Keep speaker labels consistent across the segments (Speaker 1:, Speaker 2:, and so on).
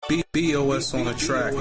Speaker 1: BOS on the track.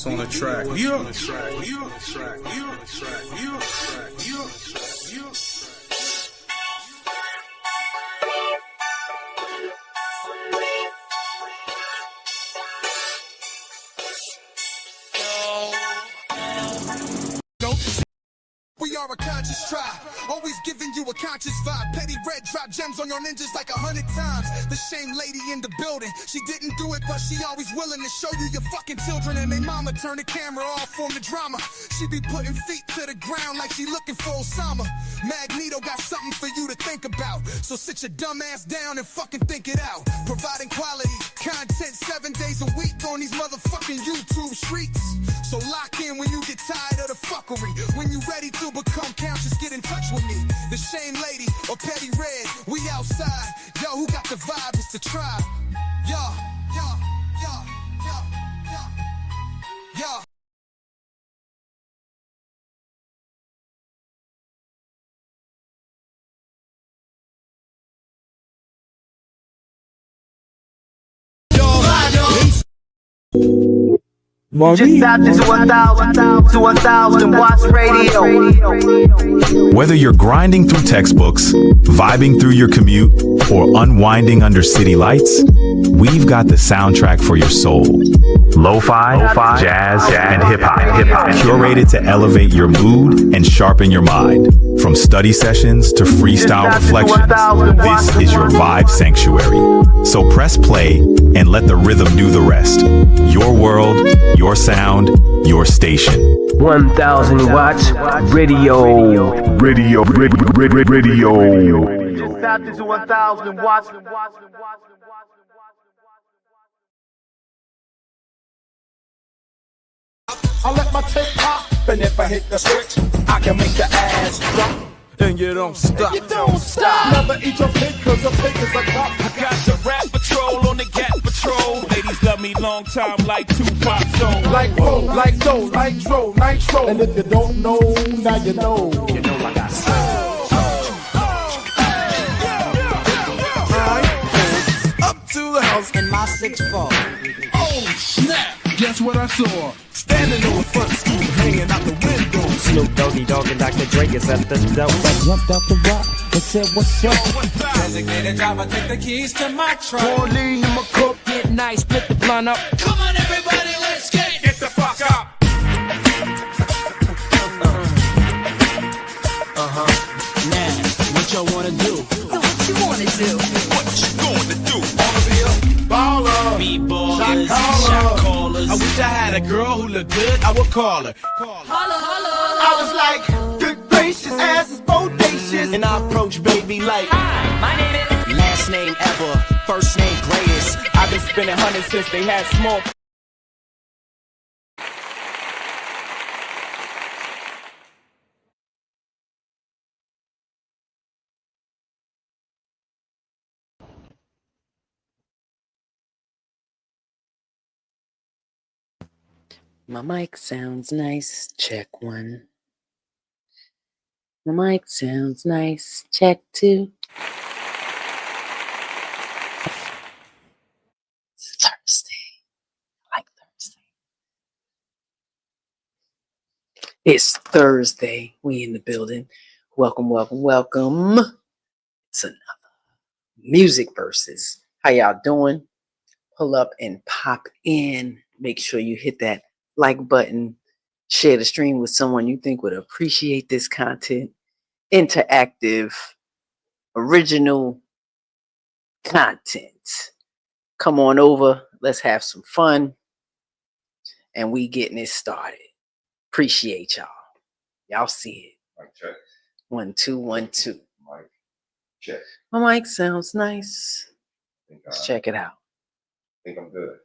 Speaker 1: what's on the track.
Speaker 2: We are a conscious tribe, always giving you a conscious vibe. Petty red drop gems on your ninjas like 100 times. The same lady in the building, she didn't do it, but she always willing to show you your fucking children. And they mama turn the camera off on the drama. She be putting feet to the ground like she looking for Osama. Magneto got something for you to think about, so sit your dumb ass down and fucking think it out. Providing quality content 7 days a week on these motherfucking YouTube streets. So lock in when you get tired of the fuckery. When you ready to become count, just get in touch with me. The Shame Lady or Petty Red, we outside. Yo, who got the vibe? It's the tribe. Yo, yo, yo, yo, yo, yo.
Speaker 3: Just tapped into 1,000 watts radio.
Speaker 4: Whether you're grinding through textbooks, vibing through your commute, or unwinding under city lights, we've got the soundtrack for your soul. Lo-fi, jazz, and hip-hop, curated to elevate your mood and sharpen your mind. From study sessions to freestyle reflections, this is your vibe sanctuary. So press play and let the rhythm do the rest. Your world, your sound, your station.
Speaker 3: 1,000 watts radio. Just tapped into 1,000 watts.
Speaker 5: I let my tape pop, and if I hit the switch, I can make the ass drop.
Speaker 6: And you don't stop.
Speaker 5: You don't stop. Never eat your pig, cause a pig is a cop.
Speaker 6: I got the rap patrol on the Gat Patrol. Ladies love me long time like Tupac Soul.
Speaker 5: Like Poe, like Doe, like Dro, Nitro. And if you don't know, now you know.
Speaker 6: You know I got soul.
Speaker 5: Up to the house
Speaker 7: in my 6'4".
Speaker 5: Oh snap! Guess what I saw? Standing on the front stoop, hanging out the window.
Speaker 8: Snoop Doggy Dogg and Dr. Dre is at the door.
Speaker 7: I jumped out the rock and said, what's up?
Speaker 9: Designated driver, take the keys to my truck.
Speaker 5: Pauline in my cup.
Speaker 7: Get nice, split the blunt up.
Speaker 9: Come on, everybody, let's get
Speaker 6: The fuck up.
Speaker 7: Now, what y'all wanna do?
Speaker 9: What you gonna do?
Speaker 5: Baller.
Speaker 6: B-ballers,
Speaker 5: Shot
Speaker 6: callers. I wish I had a girl who looked good, I would call her.
Speaker 5: I was like, good gracious, ass is bodacious.
Speaker 8: And I approach baby like,
Speaker 7: My name is
Speaker 8: last name ever, first name greatest. I've been spending hundreds since they had small.
Speaker 7: My mic sounds nice. Check one. My mic sounds nice. Check two. It's Thursday. I like Thursday. It's Thursday. We in the building. Welcome, welcome, welcome. It's another Music Versus. How y'all doing? Pull up and pop in. Make sure you hit that like button, share the stream with someone you think would appreciate this content. Interactive, original content. Come on over, let's have some fun. And we getting it started. Appreciate y'all. Y'all see it.
Speaker 10: Mic check.
Speaker 7: 1 2 1 2.
Speaker 10: Mic check.
Speaker 7: My mic sounds nice. Let's check it out.
Speaker 10: I think I'm good.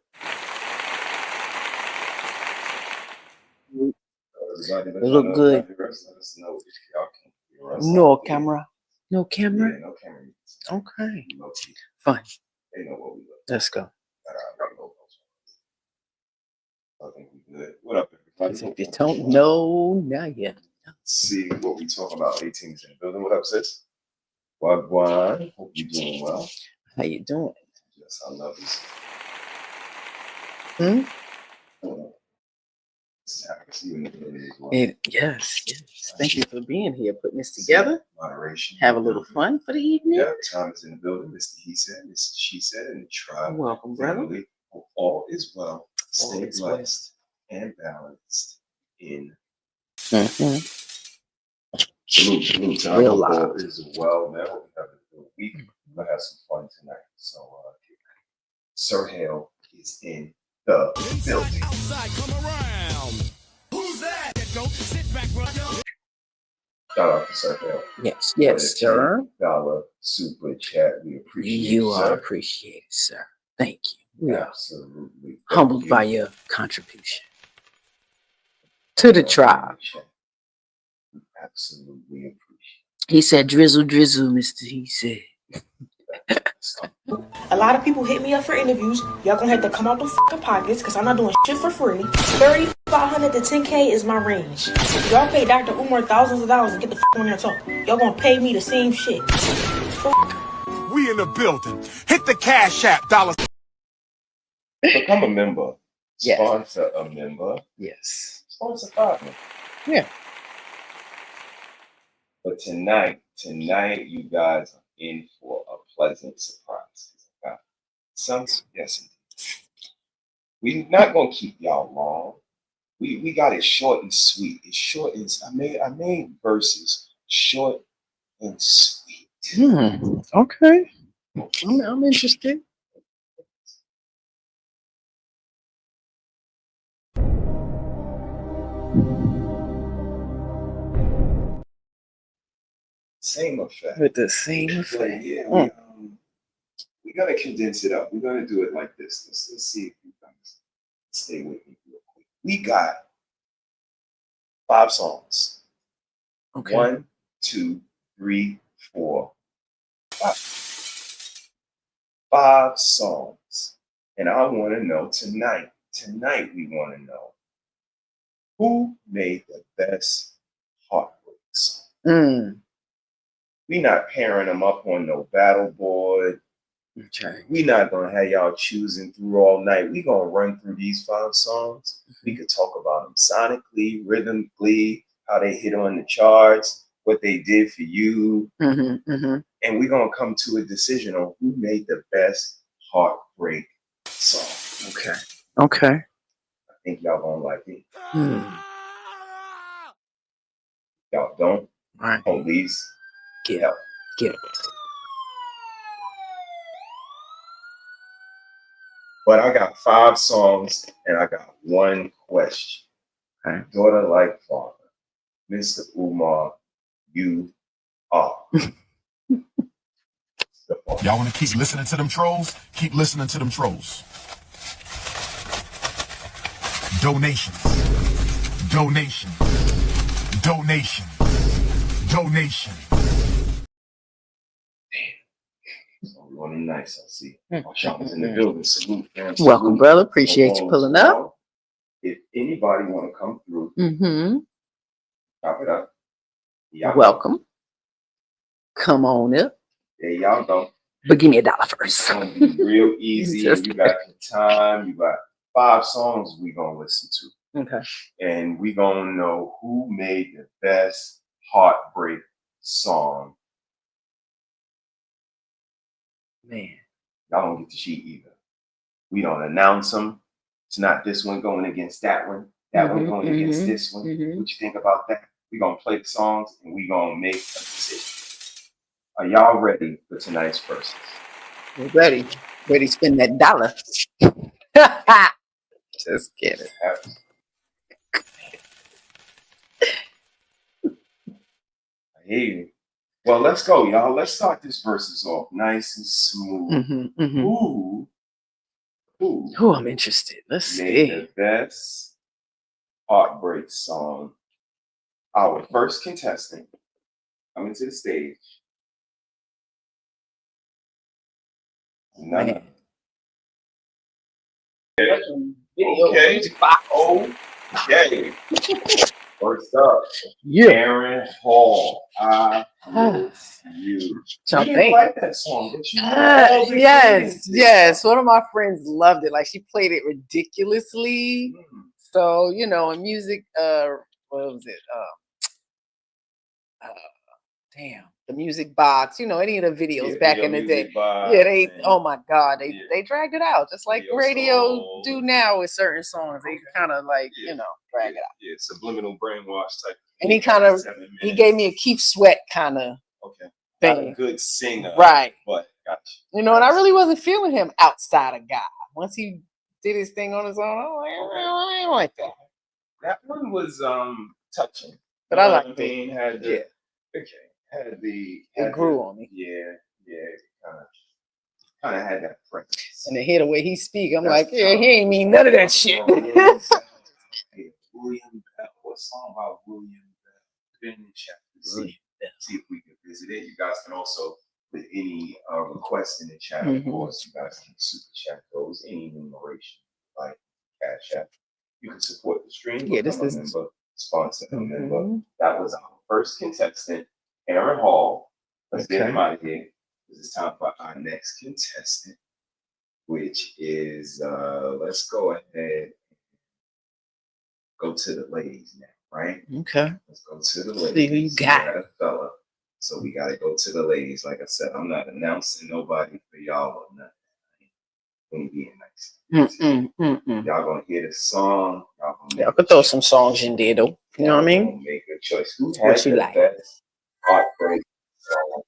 Speaker 7: It look good.
Speaker 10: Let us know if y'all can hear us.
Speaker 7: No camera. No camera?
Speaker 10: Yeah, no camera.
Speaker 7: Okay.
Speaker 10: No key.
Speaker 7: Fine.
Speaker 10: They know what we look.
Speaker 7: Let's go.
Speaker 10: Got our logos. I think we good. What up, everybody?
Speaker 7: If you don't know, now you
Speaker 10: See what we talking about. 18s in the building. What up, sis? Wagwan. Hope you're doing well.
Speaker 7: How you doing?
Speaker 10: Yes, I love this.
Speaker 7: Hmm? Yes. Thank you for being here, putting this together.
Speaker 10: Moderation.
Speaker 7: Have a little fun for the evening.
Speaker 10: Yeah, Tom is in the building. Mr. He said, Mr. She said, and the tribe.
Speaker 7: Welcome, brother.
Speaker 10: Family. All is well. Stay
Speaker 7: is well.
Speaker 10: blessed and balanced in.
Speaker 7: Mm-hmm.
Speaker 10: Salute. Time
Speaker 7: Real
Speaker 10: all
Speaker 7: live.
Speaker 10: is well, man. Hope you have a good week. We'll have some fun tonight. So, Sir Hale is in the building.
Speaker 5: Outside, come around. Who's that? Don't sit back, bro.
Speaker 10: Shout out to Sir Hale.
Speaker 7: Yes, sir.
Speaker 10: $10 super chat. We appreciate
Speaker 7: You
Speaker 10: it,
Speaker 7: are
Speaker 10: sir.
Speaker 7: appreciated, sir. Thank you. We are
Speaker 10: Absolutely.
Speaker 7: humbled
Speaker 10: Thank
Speaker 7: by
Speaker 10: you.
Speaker 7: your contribution to the tribe.
Speaker 10: Absolutely appreciate
Speaker 7: He said, drizzle, Mr. He said.
Speaker 11: A lot of people hit me up for interviews. Y'all gonna have to come out the fucking pockets because I'm not doing shit for free. 3,500 to 10K is my range. If y'all pay Dr. Umar thousands of dollars to get the fuck on there talk, y'all gonna pay me the same shit.
Speaker 5: We in the building. Hit the Cash App, $.
Speaker 10: Become a member.
Speaker 7: Yes.
Speaker 10: Sponsor a member.
Speaker 7: Yes.
Speaker 10: Sponsor 5 members.
Speaker 7: Yeah.
Speaker 10: But tonight, you guys are in for a pleasant surprise. Yes, we're not gonna keep y'all long. We got it short and sweet. It's short and I made verses short and sweet.
Speaker 7: Okay. I'm interested.
Speaker 10: Same effect.
Speaker 7: With the same effect.
Speaker 10: Yeah, we're gonna condense it up. We're gonna do it like this. Let's see if you guys stay with me real quick. We got 5 songs.
Speaker 7: Okay.
Speaker 10: 1, 2, 3, 4, 5. 5 songs. And I want to know tonight we want to know who made the best heartbreak song. We not pairing them up on no battle board.
Speaker 7: Okay.
Speaker 10: We not gonna have y'all choosing through all night. We gonna run through these 5 songs. We could talk about them sonically, rhythmically, how they hit on the charts, what they did for you, and we gonna come to a decision on who made the best heartbreak song.
Speaker 7: Okay.
Speaker 10: I think y'all gonna like it. Y'all don't.
Speaker 7: All right.
Speaker 10: Police.
Speaker 7: Get up.
Speaker 10: But I got 5 songs and I got 1 question.
Speaker 7: Okay.
Speaker 10: Daughter like father, Mr. Umar, you are.
Speaker 5: Y'all want to keep listening to them trolls? Keep listening to them trolls. Donations.
Speaker 10: On them nice, I see. Sean's in the building. Salute, fam.
Speaker 7: Welcome, brother. Appreciate you pulling up.
Speaker 10: If anybody want to come through, chop it up. Y'all
Speaker 7: Welcome. Come on up.
Speaker 10: There y'all go.
Speaker 7: But give me $1 first.
Speaker 10: It's gonna be real easy. You got your time. You got 5 songs we gonna listen to.
Speaker 7: Okay.
Speaker 10: And we gonna know who made the best heartbreak song.
Speaker 7: Man.
Speaker 10: Y'all don't get the sheet either. We don't announce them. It's not this one going against that one. That one going against this one. What you think about that? We're going to play the songs and we're going to make a decision. Are y'all ready for tonight's verses?
Speaker 7: We're ready. Ready to spend that $1. Just kidding.
Speaker 10: I hear you. Well, let's go, y'all. Let's start this verses off nice and smooth.
Speaker 7: Who I'm interested. Let's
Speaker 10: made
Speaker 7: see.
Speaker 10: the best heartbreak song. Our first contestant coming to the stage. None. Okay. Okay. First up, Aaron Hall. I Miss You. You didn't like that song, but you
Speaker 7: yes. One of my friends loved it. Like she played it ridiculously. So, you know, in music, what was it? Damn, the music box, you know, any of the videos back in the day. Yeah, they, oh my God, they dragged it out just like radio do now with certain songs. They kind of like, you know, drag it out.
Speaker 10: Yeah, subliminal brainwash type.
Speaker 7: And he gave me a Keith Sweat kind of
Speaker 10: Not a
Speaker 7: thing.
Speaker 10: good singer.
Speaker 7: Right.
Speaker 10: But gotcha.
Speaker 7: You know, and I really wasn't feeling him outside of God. Once he did his thing on his own, I ain't like that.
Speaker 10: That one was touching.
Speaker 7: But I liked it.
Speaker 10: Had the,
Speaker 7: It grew on me.
Speaker 10: Yeah, kind of had that presence.
Speaker 7: And to hear the way he speak, I'm like, yeah, he ain't mean none of that shit.
Speaker 10: William Bell. What song about William Bell? Put it in the chat. See if we can visit it. You guys can also put any requests in the chat. Of course, you guys can super chat those. Any enumeration like Cash App. You can support the stream.
Speaker 7: Yeah, this is
Speaker 10: a member, sponsor a member. That was our first contestant, Aaron Hall. Let's get him out of here. This is time for our next contestant, which is let's go ahead and go to the ladies now, right?
Speaker 7: Okay.
Speaker 10: Let's go to the ladies.
Speaker 7: See who you got.
Speaker 10: A fella. So we gotta go to the ladies. Like I said, I'm not announcing nobody for y'all or nothing. Ain't being nice. Y'all gonna hear the song.
Speaker 7: Y'all could throw some songs in there though. You know what I mean?
Speaker 10: Make a choice. Who
Speaker 7: What
Speaker 10: has
Speaker 7: you
Speaker 10: the
Speaker 7: like?
Speaker 10: best heartbreak song?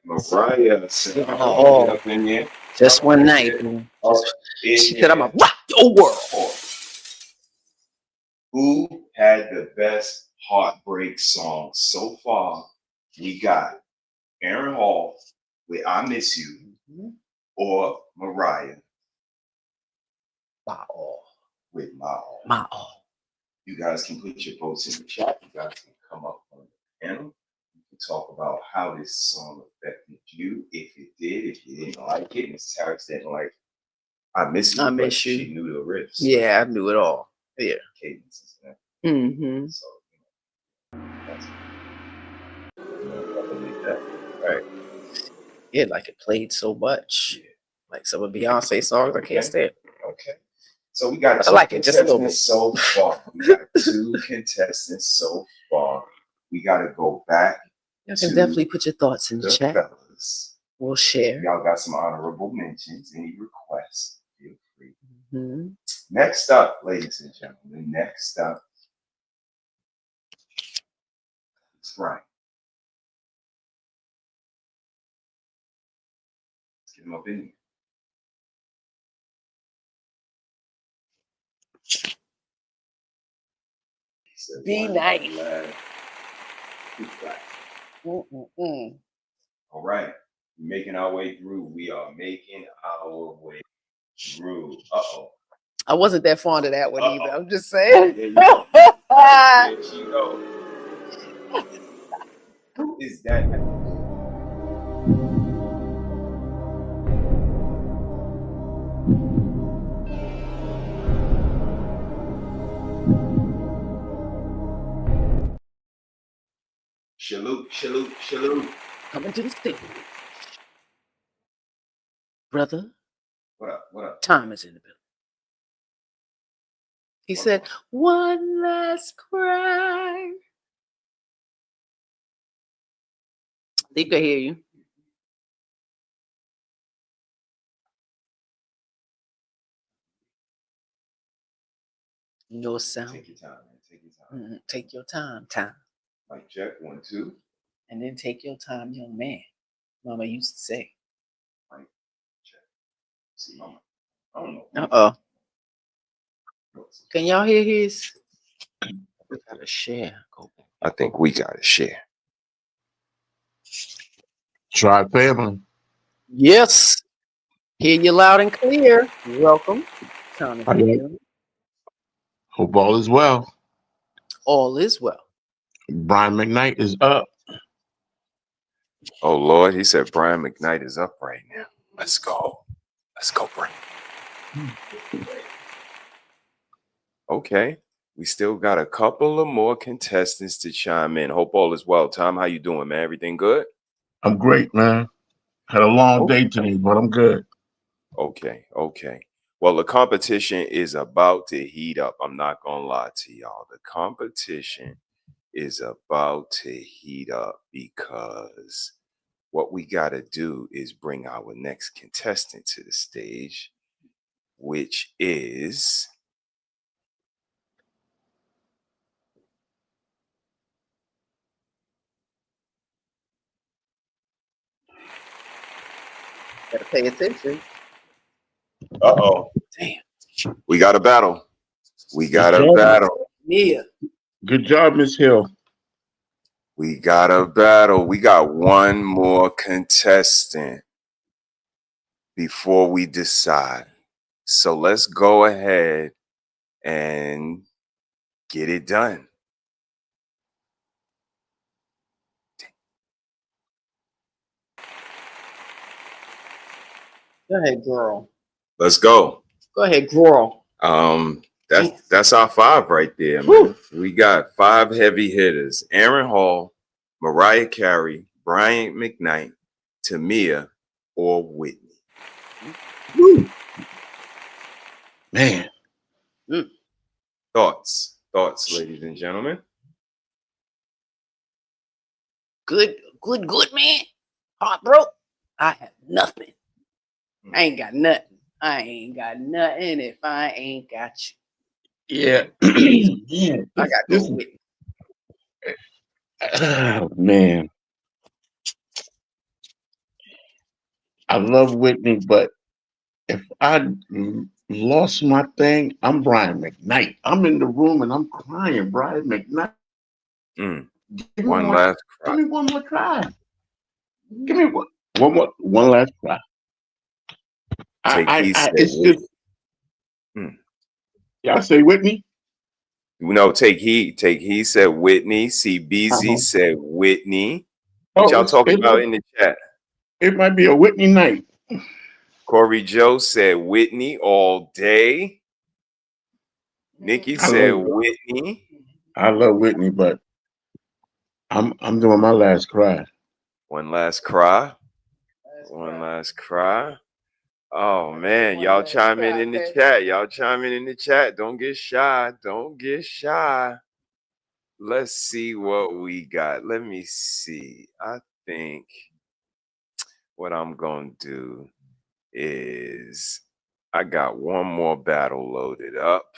Speaker 10: Mariah said,
Speaker 7: Oh, just one night. She said, "I'm gonna rock your world."
Speaker 10: Who had the best heartbreak song so far? We got Aaron Hall with "I Miss You," or Mariah with "My All."
Speaker 7: My All.
Speaker 10: You guys can put your votes in the chat. You guys can come up on the panel. You can talk about how this song affected you, if it did, if you didn't like it. Miss Tarek didn't like "I Miss You."
Speaker 7: I Miss You.
Speaker 10: She knew the riffs.
Speaker 7: Yeah, I knew it all. Yeah.
Speaker 10: Cadences and that. So, right.
Speaker 7: Yeah, like it played so much. Like some of Beyonce songs, I can't stand.
Speaker 10: Okay. So we got
Speaker 7: I like it just a little bit.
Speaker 10: so far. We got 2 contestants so far. We got to go back.
Speaker 7: You can definitely put your thoughts in the chat.
Speaker 10: Fellas.
Speaker 7: We'll share.
Speaker 10: Y'all got some honorable mentions, any requests, feel free. Next up, ladies and gentlemen, next up, it's Brian. Let's get him up in here.
Speaker 7: Be nice.
Speaker 10: All right, we're making our way through. We are making our way through.
Speaker 7: I wasn't that fond of that one either. I'm just saying.
Speaker 10: There you go. There you go. Who is that? Salute.
Speaker 7: Coming to the stage. Brother.
Speaker 10: What up?
Speaker 7: Time is in the building. He said, "One last cry." They could hear you. No sound.
Speaker 10: Take your time, man.
Speaker 7: Take your time.
Speaker 10: Mic check, 1, 2.
Speaker 7: And then take your time, young man. Mama used to say.
Speaker 10: Mic check. See, Mama. I don't know.
Speaker 7: Uh-oh. Can y'all hear his? We gotta share.
Speaker 10: I think we gotta share.
Speaker 12: Tribe family.
Speaker 7: Yes. Hear you loud and clear. Welcome. Time.
Speaker 12: Hope all is well.
Speaker 7: All is well.
Speaker 12: Brian McKnight is up.
Speaker 10: Oh Lord, he said Brian McKnight is up right now. Let's go, Brian. Okay, we still got a couple of more contestants to chime in. Hope all is well. Tom, how you doing, man? Everything good?
Speaker 12: I'm great, man. Had a long day today, but I'm good.
Speaker 10: Okay. Well, the competition is about to heat up. I'm not gonna lie to y'all. The competition is about to heat up because what we gotta do is bring our next contestant to the stage, which is
Speaker 7: Gotta pay attention.
Speaker 10: uh-oh.
Speaker 7: Damn.
Speaker 10: We got a battle. We got
Speaker 12: Good
Speaker 10: a
Speaker 12: job.
Speaker 10: battle.
Speaker 7: Mia.
Speaker 12: Good job, Miss Hill.
Speaker 10: We got a battle. We got one more contestant before we decide. So let's go ahead and get it done.
Speaker 7: Go ahead, girl.
Speaker 10: Let's go.
Speaker 7: Go ahead, girl.
Speaker 10: That's our 5 right there, man. We got 5 heavy hitters: Aaron Hall, Mariah Carey, Brian McKnight, Tamia, or Whitney.
Speaker 12: Woo. Man.
Speaker 10: Thoughts, ladies and gentlemen.
Speaker 7: Good, man. Heart broke. I have nothing. I ain't got nothing. I ain't got nothing if I ain't got you.
Speaker 12: Yeah. Yeah.
Speaker 7: I got to go with it.
Speaker 12: Oh, man. I love Whitney, but if I lost my thing, I'm Brian McKnight. I'm in the room and I'm crying. Brian McKnight. Give me
Speaker 10: One last cry.
Speaker 12: Give me one more try. Give me one last try. It's just. Y'all say Whitney?
Speaker 10: No, take heed. Take heed said Whitney. CBZ said Whitney. What y'all talking about in the chat?
Speaker 12: It might be a Whitney night.
Speaker 10: Corey Joe said Whitney all day. Nikki said Whitney.
Speaker 12: I love Whitney, but I'm doing my last cry.
Speaker 10: One last cry. One last cry. Oh man, y'all chime in the chat. Y'all chime in the chat. Don't get shy. Don't get shy. Let's see what we got. Let me see. I think what I'm gonna do is I got one more battle loaded up.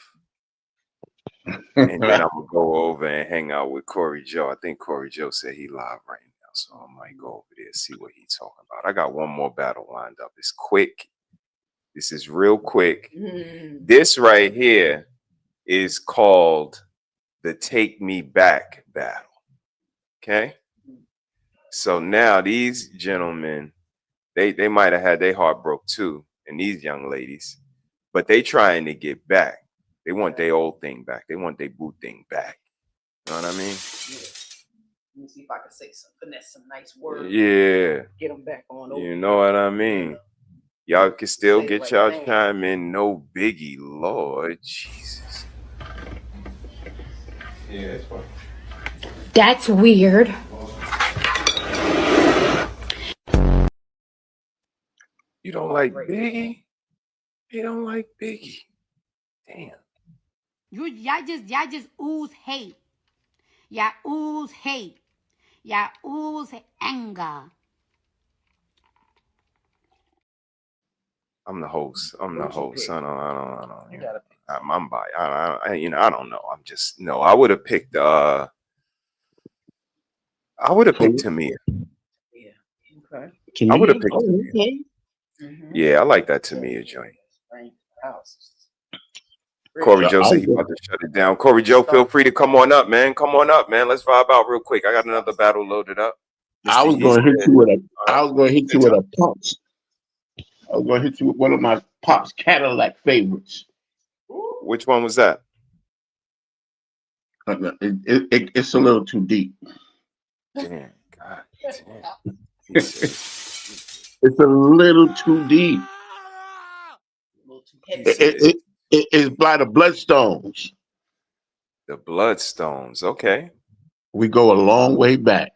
Speaker 10: And then I'm gonna go over and hang out with Corey Joe. I think Corey Joe said he live right now, so I might go over there and see what he's talking about. I got one more battle lined up. It's quick. This is real quick. This right here is called the Take Me Back battle. Okay. So now these gentlemen, they might have had their heart broke too, and these young ladies, but they trying to get back. They want their old thing back. They want their boo thing back. You know what I mean?
Speaker 7: Yeah. Let me see if I can say some nice words.
Speaker 10: Yeah.
Speaker 7: Get them back on over.
Speaker 10: You know what I mean? Y'all can still get y'all chime in. No biggie, Lord Jesus. Yeah, that's fine.
Speaker 13: That's weird.
Speaker 10: You don't like Biggie? You don't like Biggie? Damn.
Speaker 13: Y'all just ooze hate. Y'all ooze hate. Y'all ooze anger.
Speaker 10: I'm the host. I'm the host. I don't. You gotta pick. I'm by. I don't know. I'm just no. I would have picked. I would have picked Tamia.
Speaker 7: Yeah. Okay.
Speaker 10: I would have picked Tamia. Okay. Yeah, I like that Tamia joint. Corey Joe said he about to shut it down. Corey Joe, feel free to come on up, man. Come on up, man. Let's vibe out real quick. I got another battle loaded up.
Speaker 12: I was going to hit you with a punch. I was going to hit you with one of my Pop's Cadillac favorites.
Speaker 10: Which one was that?
Speaker 12: It's a little too deep.
Speaker 10: Damn, God damn.
Speaker 12: It's a little too deep. It's by the Bloodstones.
Speaker 10: The Bloodstones, okay.
Speaker 12: We go a long way back.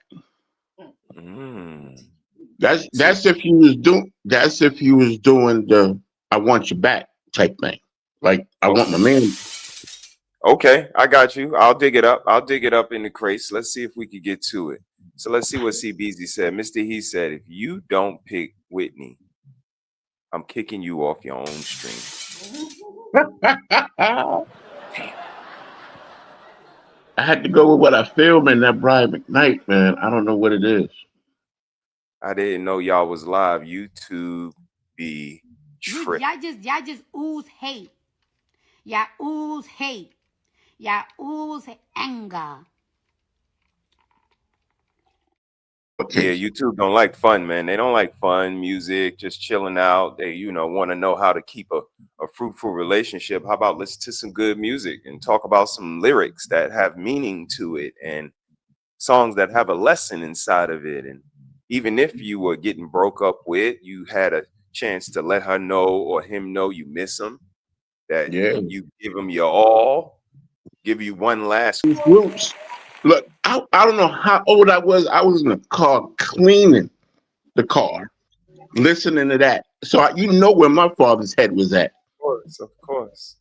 Speaker 12: That's if you was doing the I Want You Back type thing. Like I want my man.
Speaker 10: Okay, I got you. I'll dig it up. I'll dig it up in the crates. Let's see if we could get to it. So let's see what CBZ said. Mr. He said, if you don't pick Whitney, I'm kicking you off your own stream.
Speaker 12: I had to go with what I feel, man. That Brian McKnight, man. I don't know what it is.
Speaker 10: I didn't know y'all was live. YouTube be tripping.
Speaker 13: Y'all just ooze hate. Y'all ooze hate. Y'all ooze anger.
Speaker 10: Yeah, YouTube don't like fun, man. They don't like fun music, just chilling out. They, want to know how to keep a fruitful relationship. How about listen to some good music and talk about some lyrics that have meaning to it and songs that have a lesson inside of it. And even if you were getting broke up with, you had a chance to let her know or him know you miss him, that you give him your all, give you one last
Speaker 12: groups. Look, I don't know how old I was. I was in the car cleaning the car, listening to that. So where my father's head was at.
Speaker 10: Of course.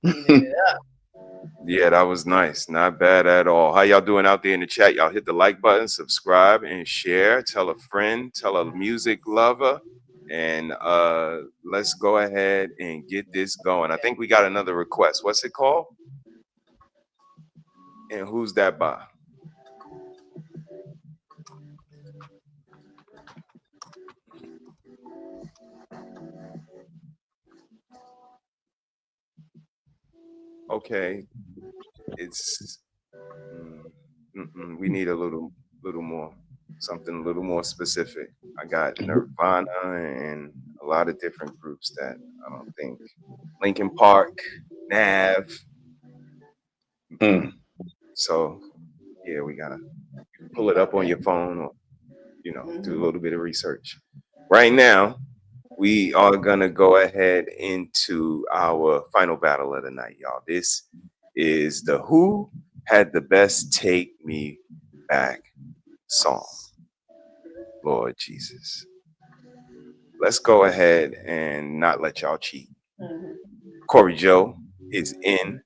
Speaker 10: Yeah, that was nice. Not bad at all. How y'all doing out there in the chat? Y'all hit the like button, subscribe, and share. Tell a friend, tell a music lover. And let's go ahead and get this going. I think we got another request. What's it called? And who's that by? Okay, it's we need a little more, something a little more specific. I got Nirvana and a lot of different groups that I don't think. Linkin Park, Nav. So yeah, we gotta pull it up on your phone or do a little bit of research. Right now, we are gonna go ahead into our final battle of the night, y'all. This is the Who Had the Best Take Me Back song. Lord Jesus. Let's go ahead and not let y'all cheat. Corey Joe is in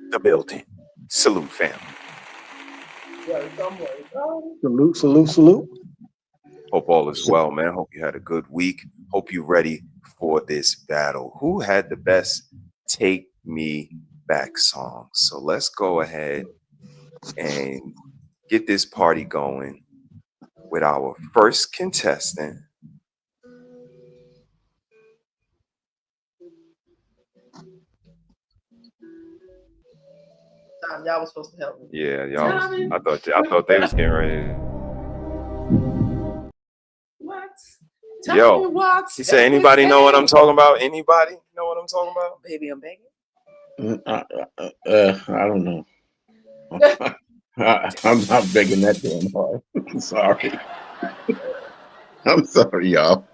Speaker 10: the building. Salute, family.
Speaker 14: Salute.
Speaker 10: Hope all is well, man. Hope you had a good week. Hope you're ready for this battle. Who had the best Take Me Back song? So let's go ahead and get this party going with our first contestant.
Speaker 7: Y'all was supposed to help me.
Speaker 10: Yeah, y'all. I thought they was getting ready.
Speaker 7: What?
Speaker 10: Yo, he said, anybody know what I'm talking about? Anybody know what I'm talking about?
Speaker 7: Baby, I'm begging.
Speaker 12: I don't know. I'm not begging that damn hard. I'm sorry. I'm sorry, y'all.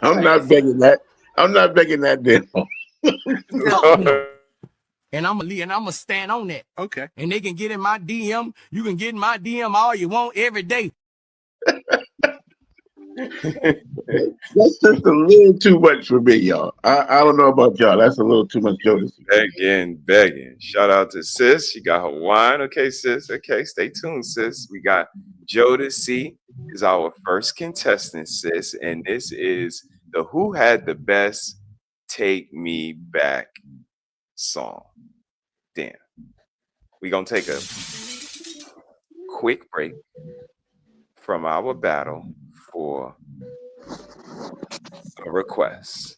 Speaker 12: I'm not begging that damn hard.
Speaker 8: And I'm gonna stand on that. Okay. And they can get in my DM. You can get in my DM all you want every day.
Speaker 12: That's just a little too much for me, y'all. I don't know about y'all. That's a little too much Jodeci.
Speaker 10: Begging. Shout out to sis. She got her wine. Okay, sis. Okay, stay tuned, sis. We got Jodeci is our first contestant, sis. And this is the Who Had the Best Take Me Back song. Damn. We're going to take a quick break from our battle for a request.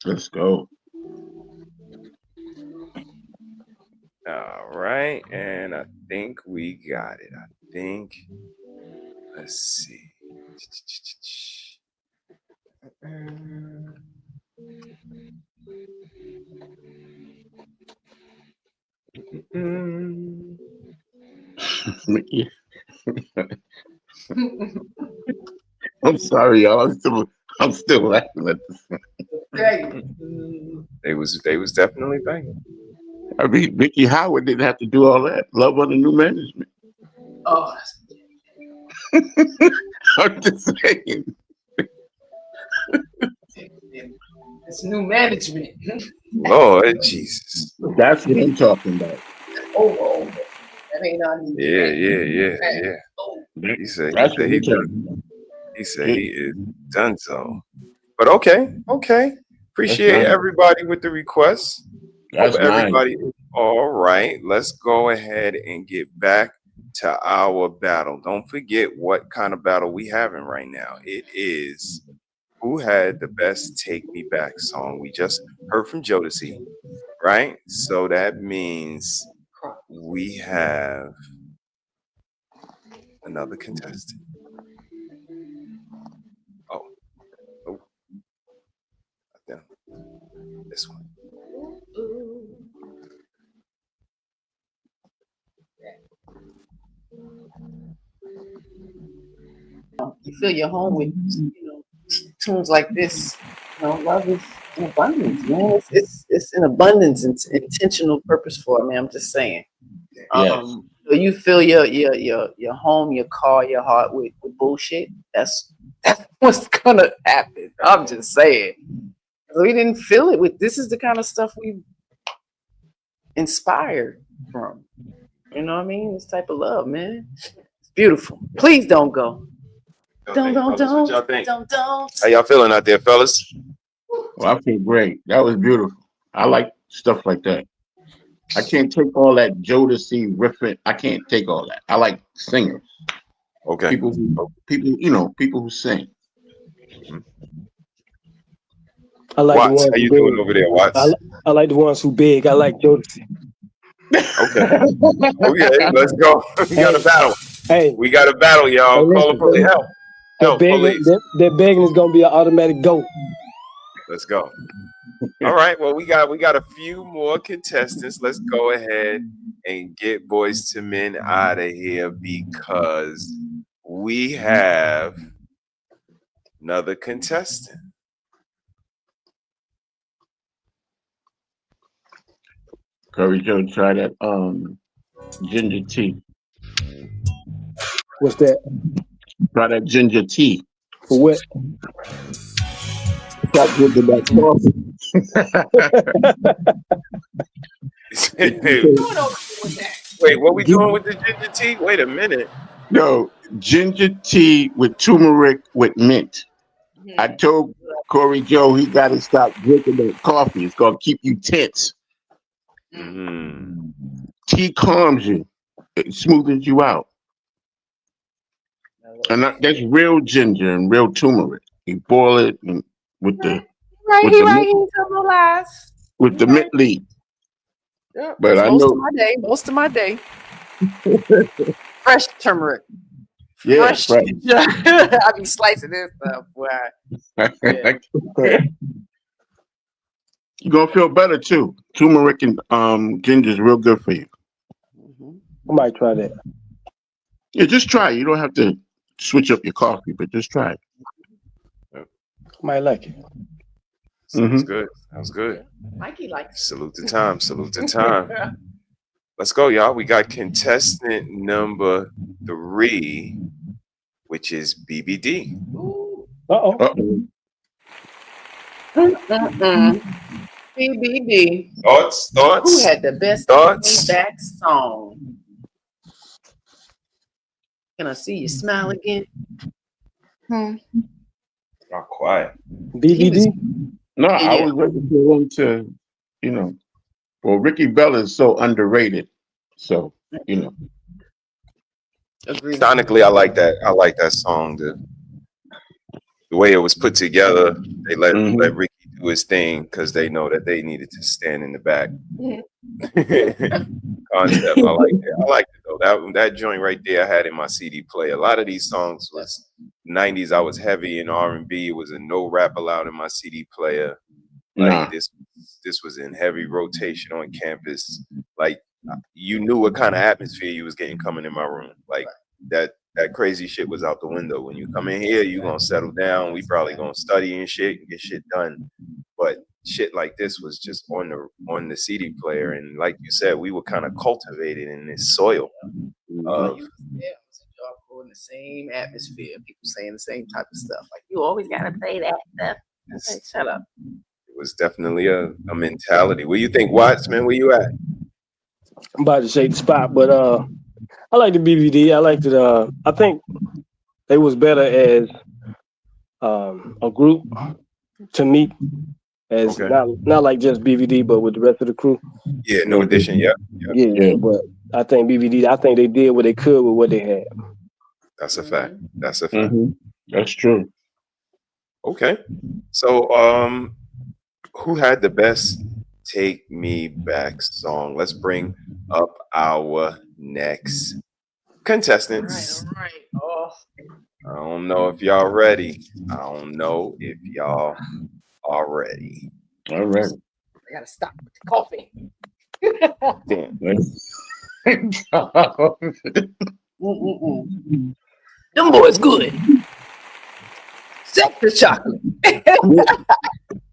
Speaker 12: Let's go.
Speaker 10: All right. And I think we got it. Let's see.
Speaker 12: I'm sorry, y'all. I'm still laughing at this.
Speaker 10: They was definitely banging.
Speaker 12: I mean, Mickey Howard didn't have to do all that. Love under new management.
Speaker 7: Oh,
Speaker 12: I'm just saying.
Speaker 7: It's new management.
Speaker 10: Lord Jesus.
Speaker 12: That's what I'm talking about.
Speaker 7: Oh, that ain't on me.
Speaker 10: Yeah. He said
Speaker 12: That's what
Speaker 10: he
Speaker 12: I'm talking about.
Speaker 10: he said he is done so. But okay. Appreciate everybody with the requests.
Speaker 12: That's
Speaker 10: Hope everybody is all right. Let's go ahead and get back to our battle. Don't forget what kind of battle we having right now. It is who had the best Take Me Back song. We just heard from Jodeci, right? So that means we have another contestant. Oh, this one.
Speaker 7: You fill your home with tunes like this. Love is in abundance, man. It's in abundance and intentional, purposeful. I mean, I'm just saying. So you fill your home, your car, your heart with bullshit. That's what's gonna happen. I'm just saying. We didn't fill it with. This is the kind of stuff we inspired from. You know what I mean? This type of love, man. It's beautiful. Please don't go. Don't.
Speaker 10: What y'all think? How y'all feeling out there, fellas?
Speaker 12: Well, I feel great. That was beautiful. I like stuff like that. I can't take all that Jodeci riffing. I can't take all that. I like singers.
Speaker 10: Okay.
Speaker 12: People who sing.
Speaker 14: I like
Speaker 10: Watts,
Speaker 14: the ones
Speaker 10: how you
Speaker 14: who
Speaker 10: doing
Speaker 14: big.
Speaker 10: over there, Watts?
Speaker 14: I like the ones who big. I like Jodeci.
Speaker 10: Okay, let's go. We got a battle.
Speaker 14: Hey,
Speaker 10: we got a battle, y'all. Call the police. Help, police.
Speaker 14: That begging is gonna be an automatic go.
Speaker 10: Let's go. All right. Well, we got a few more contestants. Let's go ahead and get Boys to Men out of here because we have another contestant.
Speaker 12: Curry Joe, try that ginger tea.
Speaker 14: What's that?
Speaker 12: Try that ginger tea.
Speaker 14: For what?
Speaker 12: Stop drinking that
Speaker 10: coffee. Wait, what we doing with the ginger tea? Wait a minute.
Speaker 12: No, ginger tea with turmeric with mint. I told Corey Joe he got to stop drinking that coffee. It's gonna keep you tense. Tea calms you. It smooths you out. And that's real ginger and real turmeric. You boil it and with the mint leaf.
Speaker 7: Yeah,
Speaker 12: but I know
Speaker 7: most of my day. Fresh turmeric.
Speaker 12: Yeah,
Speaker 7: fresh. I be slicing this stuff.
Speaker 12: Yeah. You're gonna feel better too. Turmeric and ginger is real good for you.
Speaker 14: I might try that.
Speaker 12: Yeah, just try it. You don't have to switch up your coffee, but just try it.
Speaker 14: I might like it.
Speaker 10: Sounds good. Sounds good.
Speaker 7: Mikey likes.
Speaker 10: Salute the time. Salute the time. Let's go, y'all. We got contestant number 3, which is BBD.
Speaker 7: BBD.
Speaker 10: Thoughts?
Speaker 7: Who had the best back song? Can I see you smile again?
Speaker 10: Not quiet.
Speaker 14: BBD?
Speaker 12: No, I was ready for him to, well, Ricky Bella is so underrated. So,
Speaker 10: Sonically, I like that. I like that song. The way it was put together, they let Ricky do his thing because they know that they needed to stand in the back. Concept. I like it. I like it though. That joint right there I had in my CD player. A lot of these songs was 90s. I was heavy in R&B. It was a no rap allowed in my CD player. Like this was in heavy rotation on campus. Like you knew what kind of atmosphere you was getting coming in my room. Like that crazy shit was out the window. When you come in here, you gonna settle down. We probably gonna study and shit and get shit done. But shit like this was just on the CD player, and like you said, we were kind of cultivated in this soil.
Speaker 7: In the same atmosphere, people saying the same type of stuff. Like you always gotta play that stuff. Hey, shut up.
Speaker 10: was definitely a mentality. What do you think, Watts, man? Where you at?
Speaker 14: I'm about to shake the spot, but I like the BVD. I liked it. I think they was better as a group to me, as not like just BVD, but with the rest of the crew.
Speaker 10: Yeah, No Addition. Yeah.
Speaker 14: But I think BVD. I think they did what they could with what they had.
Speaker 10: That's a fact. That's a fact.
Speaker 12: That's true.
Speaker 10: Okay. So, who had the best Take Me Back song? Let's bring up our next contestants.
Speaker 7: All right. Oh.
Speaker 10: I don't know if y'all ready. I don't know if y'all are ready.
Speaker 12: All right.
Speaker 7: I gotta stop with the coffee.
Speaker 10: Damn.
Speaker 7: Them boys good. Except the chocolate.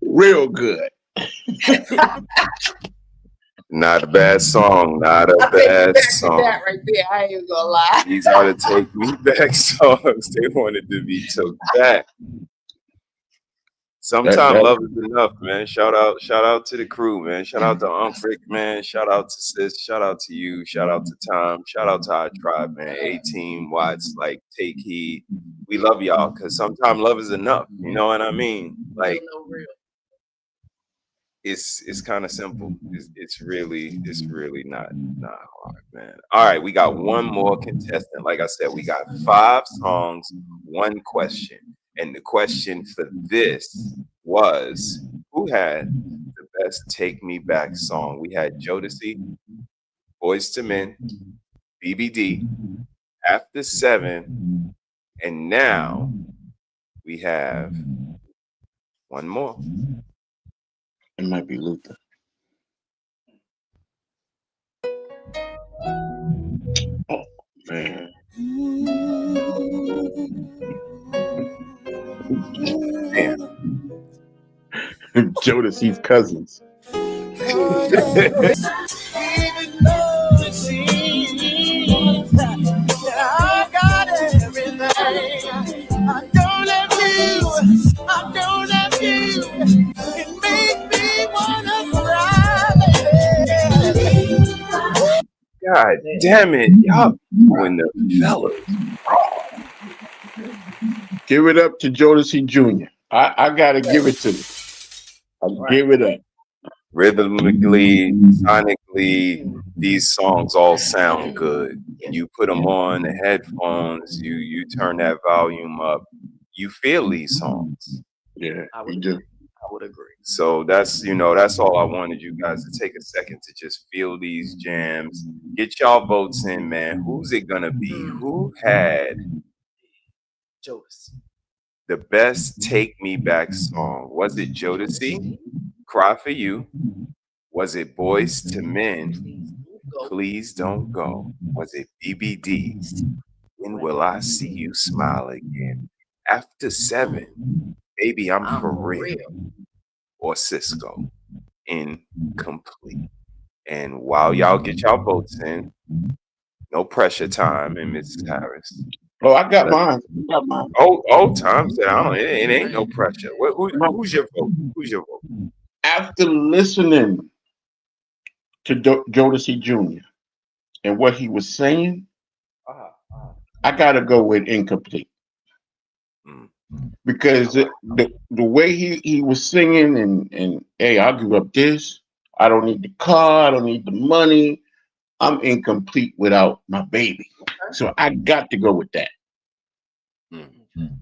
Speaker 12: Real good.
Speaker 10: Not a bad song. Not a bad song.
Speaker 7: That right there, I ain't gonna lie.
Speaker 10: These are the Take Me Back songs. They wanted to be took back. Sometimes love is enough, man. Shout out to the crew, man. Shout out to Unc Rick, man. Shout out to Sis. Shout out to you. Shout out to Tom. Shout out to our tribe, man. 18 Watts, like, take heed. We love y'all because sometimes love is enough. You know what I mean? Like, it's kind of simple. It's really not hard, man. All right, we got one more contestant. Like I said, we got 5 songs, 1 question. And the question for this was, who had the best Take Me Back song? We had Jodeci, Boyz II Men, BBD, After 7, and now we have one more.
Speaker 12: It might be Luther. Oh, man.
Speaker 10: Damn.
Speaker 12: Jodeci's cousins.
Speaker 10: God damn it, y'all doing the fellas.
Speaker 12: Give it up to Jodeci Jr. I gotta give it to him. I'll give it up.
Speaker 10: Rhythmically, sonically, these songs all sound good. You put them on the headphones, you turn that volume up, you feel these songs.
Speaker 12: Yeah, we do.
Speaker 7: I would agree.
Speaker 10: So that's all I wanted you guys to take a second to just feel these jams. Get y'all votes in, man. Who's it gonna be? Who had
Speaker 7: Jodeci
Speaker 10: the best Take Me Back song? Was it Jodeci, Cry For You? Was it Boyz II Men, Please Don't Go? Was it BBD, When Will I See You Smile Again? After 7, Baby I'm For Real? Or Cisco, Incomplete? And while y'all get y'all votes in, no pressure time, and Mrs. Harris.
Speaker 12: Oh, I got mine.
Speaker 10: Oh, Tom said, it ain't no pressure. Who's your vote? Who's your vote?
Speaker 12: After listening to Jodeci Jr. and what he was saying, I gotta go with Incomplete. Because the way he was singing and hey, I'll give up this. I don't need the car. I don't need the money. I'm incomplete without my baby. So I got to go with that.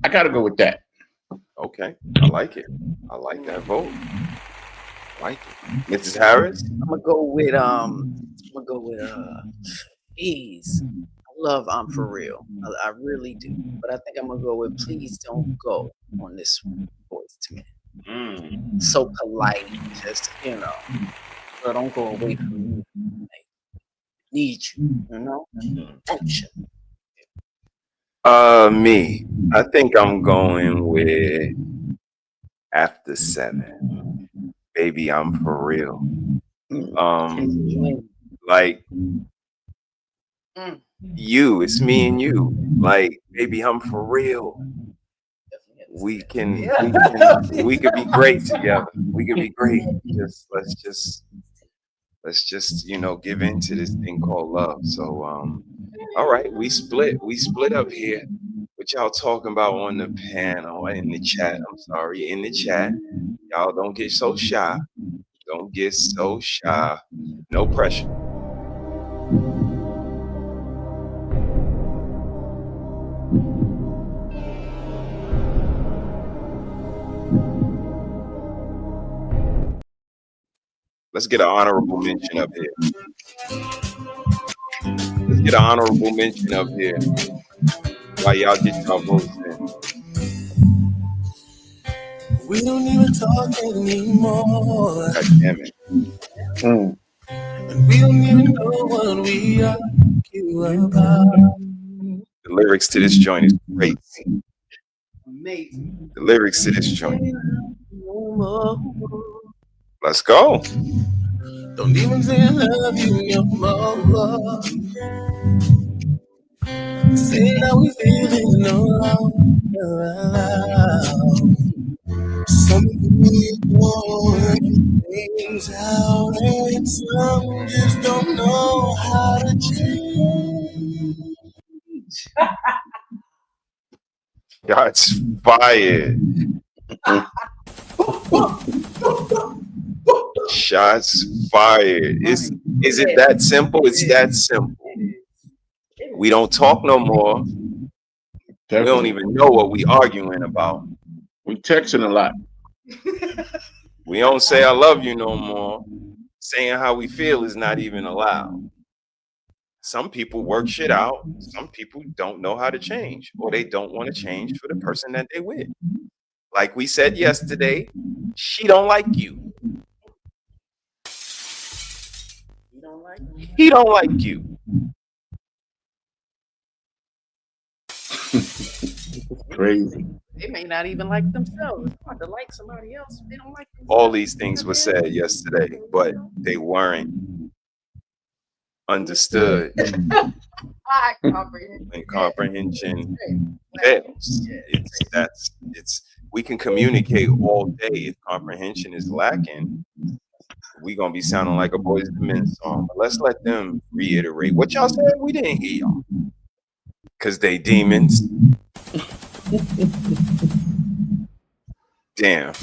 Speaker 12: I got to go with that.
Speaker 10: Okay, I like it. I like that vote. I like it. Mrs. Harris?
Speaker 7: I'm gonna go with Ease. I love I'm For Real. I really do. But I think I'm gonna go with Please Don't Go on this one, Boyz II Men. So polite, just girl, don't go away from me. Like, need you, function.
Speaker 10: Me. I think I'm going with After 7. Baby, I'm For Real. Like you, it's me and you. Like, baby, I'm for real. we can we could be great together. We could be great. Let's just give into this thing called love. So all right, we split up here. What y'all talking about on the panel, in the chat? I'm sorry, in the chat. Y'all don't get so shy. Don't get so shy. No pressure. Let's get an honorable mention up here. Let's get an honorable mention up here. While y'all get y'all votes in.
Speaker 9: We don't even talk anymore.
Speaker 10: God damn it.
Speaker 9: And we don't even know what we argue about.
Speaker 10: The lyrics to this joint is great.
Speaker 7: Amazing.
Speaker 10: The lyrics to this joint. Let's go.
Speaker 9: Don't even say I love you no more. Say how we feeling no longer allowed. Some people things out and some just don't know how to change.
Speaker 10: Shots fired. Shots fired. Is it that simple? It's that simple. We don't talk no more. We don't even know what we arguing about.
Speaker 12: We texting a lot.
Speaker 10: We don't say I love you no more. Saying how we feel is not even allowed. Some people work shit out. Some people don't know how to change, or they don't want to change for the person that they with. Like we said yesterday, she don't like you. He don't like you.
Speaker 12: Crazy.
Speaker 7: They may not even like themselves. It's hard to like somebody else if they don't like themselves.
Speaker 10: All these things were said yesterday, but they weren't understood. And comprehension fails. We can communicate all day. If comprehension is lacking, we gonna be sounding like a Boyz II Men song. But let's let them reiterate what y'all said. We didn't hear y'all, cause they demons. Damn,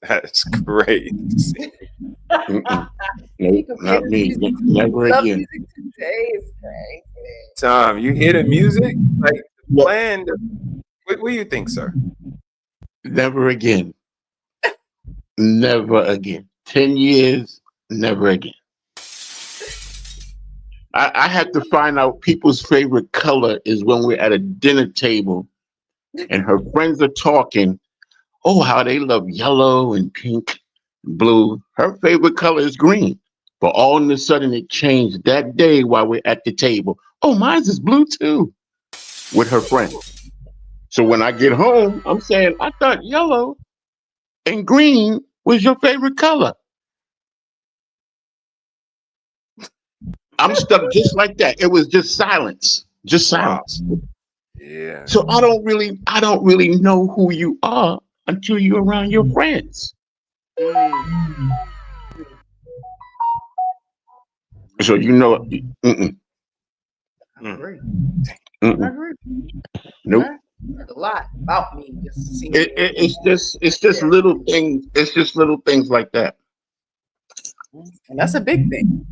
Speaker 10: that's great.
Speaker 12: Nope, not me. Never again.
Speaker 7: Today is crazy.
Speaker 10: Tom, you hear the music? Like playing. What do you think, sir?
Speaker 12: Never again. Never again. 10 years, never again. I had to find out people's favorite color is when we're at a dinner table and her friends are talking, oh, how they love yellow and pink, and blue. Her favorite color is green. But all of a sudden it changed that day while we're at the table. Oh, mine's is blue too, with her friends. So when I get home, I'm saying, I thought yellow and green was your favorite color. I'm stuck just like that. It was just silence, just silence.
Speaker 10: Yeah.
Speaker 12: So I don't really know who you are until you're around your friends. So mm-mm.
Speaker 7: I agree.
Speaker 12: Mm-mm.
Speaker 7: I agree.
Speaker 12: Nope.
Speaker 7: A lot about me.
Speaker 12: It's just little things. It's just little things like that.
Speaker 7: And that's a big thing.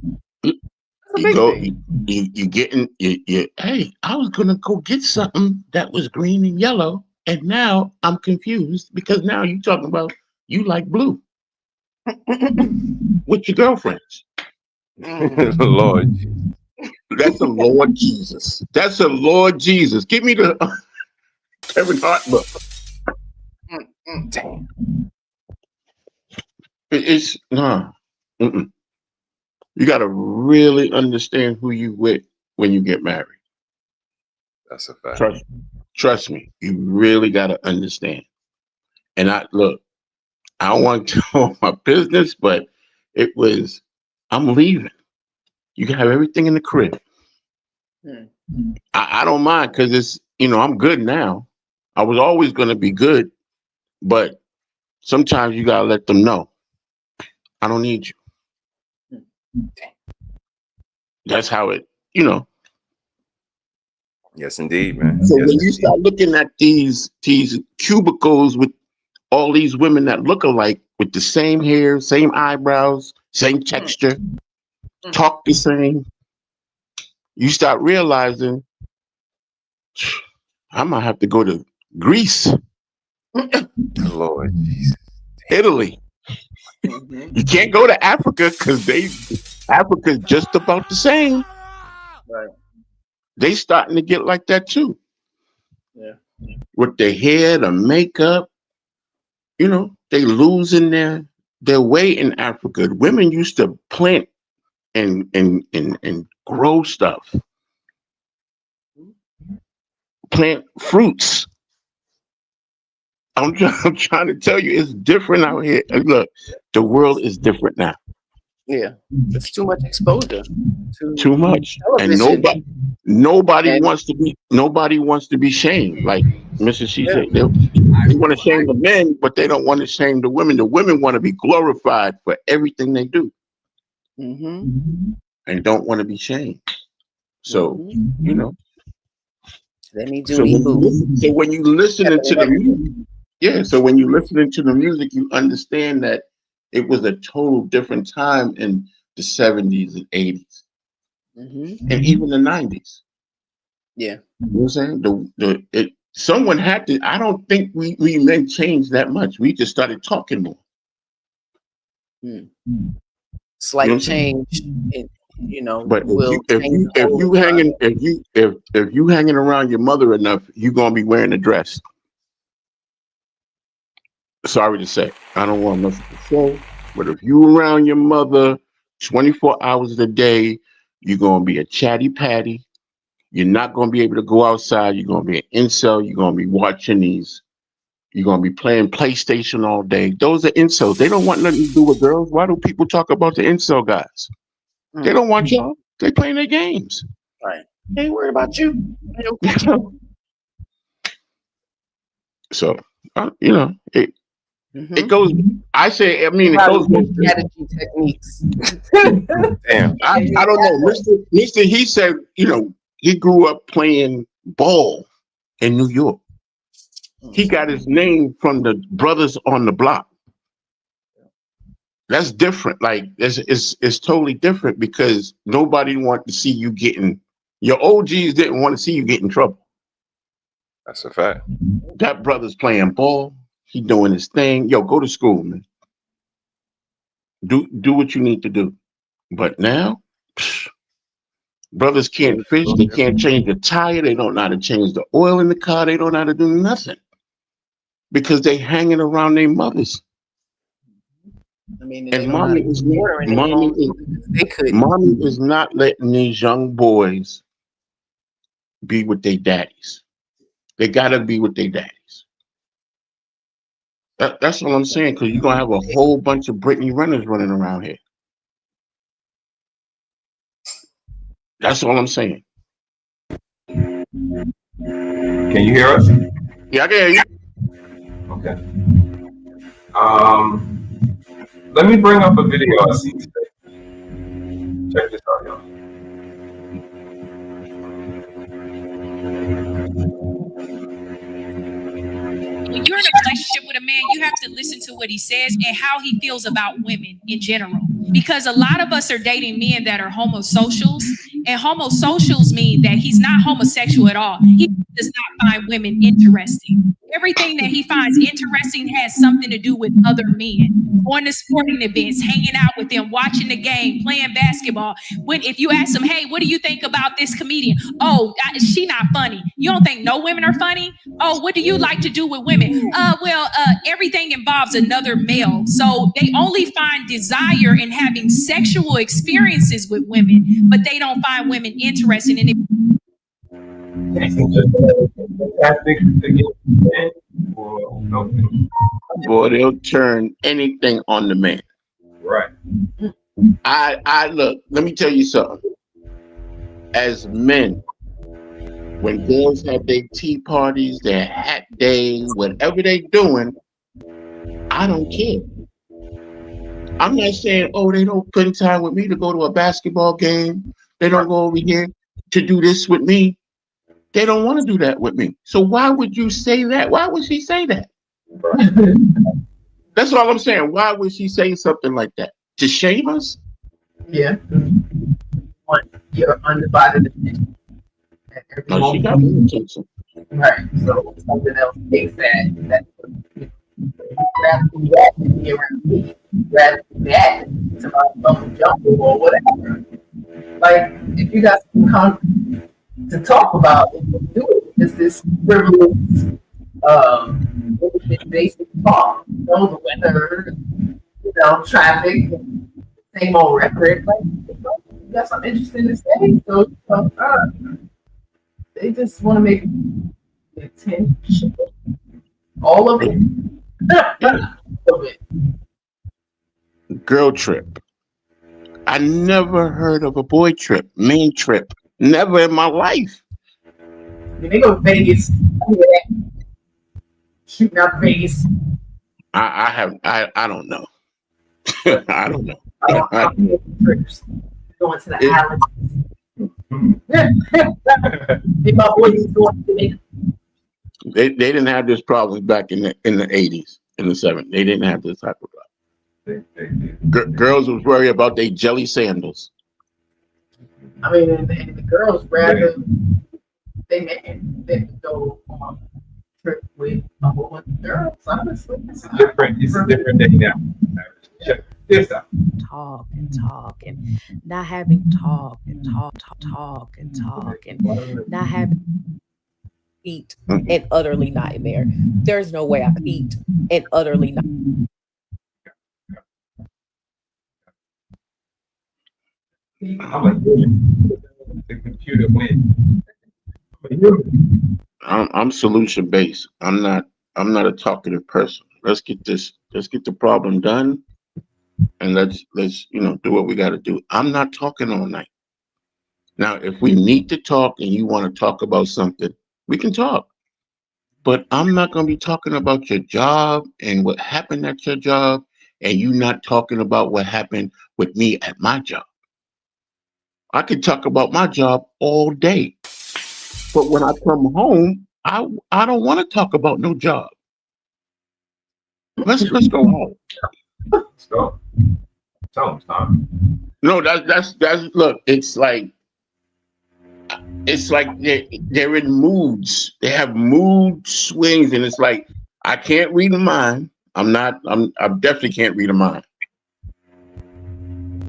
Speaker 12: You getting hey, I was gonna go get something that was green and yellow, and now I'm confused because now you're talking about you like blue with your girlfriends.
Speaker 10: Lord,
Speaker 12: that's a Lord Jesus. That's a Lord Jesus. Give me the Kevin Hart book.
Speaker 10: Damn.
Speaker 12: It's nah. Mm-mm. You got to really understand who you with when you get married.
Speaker 10: That's a fact.
Speaker 12: Trust me. You really got to understand. And I don't want to tell my business, but I'm leaving. You can have everything in the crib. I don't mind because it's, I'm good now. I was always going to be good, but sometimes you got to let them know, I don't need you. That's how it, you know.
Speaker 10: Yes, indeed, man.
Speaker 12: So
Speaker 10: Yes,
Speaker 12: when you start looking at these cubicles with all these women that look alike, with the same hair, same eyebrows, same texture, talk the same, you start realizing, I might have to go to Greece,
Speaker 10: Lord,
Speaker 12: Italy. You can't go to Africa because Africa's just about the same.
Speaker 7: Right.
Speaker 12: They starting to get like that too.
Speaker 7: Yeah.
Speaker 12: With their hair, the makeup, you know, they losing their way in Africa. Women used to plant and grow stuff, plant fruits. I'm trying to tell you, it's different out here. And look, the world is different now.
Speaker 7: Yeah, it's too much exposure.
Speaker 12: Too much, and nobody wants to be shamed. Like Mrs. She said, they want to shame the men, but they don't want to shame the women. The women want to be glorified for everything they do, and don't want to be shamed. So you know.
Speaker 7: Let me do me.
Speaker 12: So when you listening to the music, so when you listening to the music, you understand that it was a total different time in the 70s and 80s, and even the 90s.
Speaker 7: Yeah,
Speaker 12: you know what I'm saying? Someone had to. I don't think we men changed that much. We just started talking more.
Speaker 7: Slight change, you know.
Speaker 12: But if you hanging around your mother enough, you're gonna be wearing a dress. Sorry to say, I don't want nothing to say, but if you around your mother 24 hours a day, you're gonna be a chatty patty. You're not gonna be able to go outside. You're gonna be an incel. You're gonna be watching these. You're gonna be playing PlayStation all day. Those are incels. They don't want nothing to do with girls. Why do people talk about the incel guys? They don't want y'all. They playing their games.
Speaker 7: Right. They ain't worried about you.
Speaker 12: So you know it. It goes. I say. I mean, it goes.
Speaker 7: Strategy techniques.
Speaker 12: Damn. I don't know. Mister. He said, you know, he grew up playing ball in New York. He got his name from the brothers on the block. That's different. Like it's totally different because nobody wanted to see you getting. Your OGs didn't want to see you get in trouble.
Speaker 10: That's a fact.
Speaker 12: That brother's playing ball. He doing his thing. Yo, go to school, man. Do what you need to do. But now, brothers can't fish. They can't change the tire. They don't know how to change the oil in the car. They don't know how to do nothing because they hanging around their mothers.
Speaker 7: I mean,
Speaker 12: and mommy is not letting these young boys be with their daddies. They gotta be with their daddies. That's what I'm saying, because you're gonna have a whole bunch of Britney runners running around here. That's all I'm saying.
Speaker 10: Can you hear us?
Speaker 12: Yeah, I can hear you.
Speaker 10: Okay. Let me bring up a video I see today. Check this out, y'all.
Speaker 15: When you're in a relationship with a man, you have to listen to what he says and how he feels about women in general. Because a lot of us are dating men that are homosocials, and homosocials mean that he's not homosexual at all. He does not find women interesting. Everything that he finds interesting has something to do with other men. Going to sporting events, hanging out with them, watching the game, playing basketball. If you ask him, hey, what do you think about this comedian? Oh, she not funny. You don't think no women are funny? Oh, what do you like to do with women? Everything involves another male. So they only find desire in having sexual experiences with women, but they don't find women interesting in it.
Speaker 12: Boy, they'll turn anything on the man.
Speaker 10: Right.
Speaker 12: I look, let me tell you something. As men, When girls have their tea parties, their hat day, whatever they doing, I don't care. I'm not saying, oh, they don't spend time with me to go to a basketball game. They don't go over here to do this with me. They don't want to do that with me. So why would you say that? Why would she say that? That's all I'm saying. Why would she say something like that? To shame us?
Speaker 7: Yeah. Want your undivided attention at every
Speaker 12: No, she
Speaker 7: moment.
Speaker 12: got my attention.
Speaker 7: Right. So something else takes that rather than that to be around me, rather than that to my bubble jumble or whatever. Like if you got something to talk about, do it. It's this frivolous, basic talk. You know, the weather, traffic, same old record. Like, you got something interesting to say, so they just want to make attention. All of it. All of it.
Speaker 12: Girl trip. I never heard of a boy trip, man trip. Never in my life.
Speaker 7: They go to Vegas. Shooting out Vegas.
Speaker 12: I don't know. I don't know.
Speaker 7: Trips. Going to the island. My boys going to Vegas.
Speaker 12: They didn't have this problem back in the 80s, in the 70s. They didn't have this type of problem. Girls was worried about their jelly sandals.
Speaker 7: I mean, and the girls rather they man than go on a trip with a whole bunch of girls. Honestly,
Speaker 16: it's a different day now.
Speaker 17: Talk and not having talk and not having eat and utterly not in there. There's no way I could eat and utterly not.
Speaker 16: I'm like, the computer wins.
Speaker 12: I'm solution based. I'm not a talkative person. Let's get the problem done, and let's do what we got to do. I'm not talking all night. Now, if we need to talk and you want to talk about something, we can talk. But I'm not going to be talking about your job and what happened at your job, and you not talking about what happened with me at my job. I could talk about my job all day, but when I come home, I don't want to talk about no job. Let's go home.
Speaker 16: Let's go. Tell them, Tom.
Speaker 12: No, that's look. It's like they're in moods. They have mood swings, and it's like I can't read a mind. I definitely can't read a mind.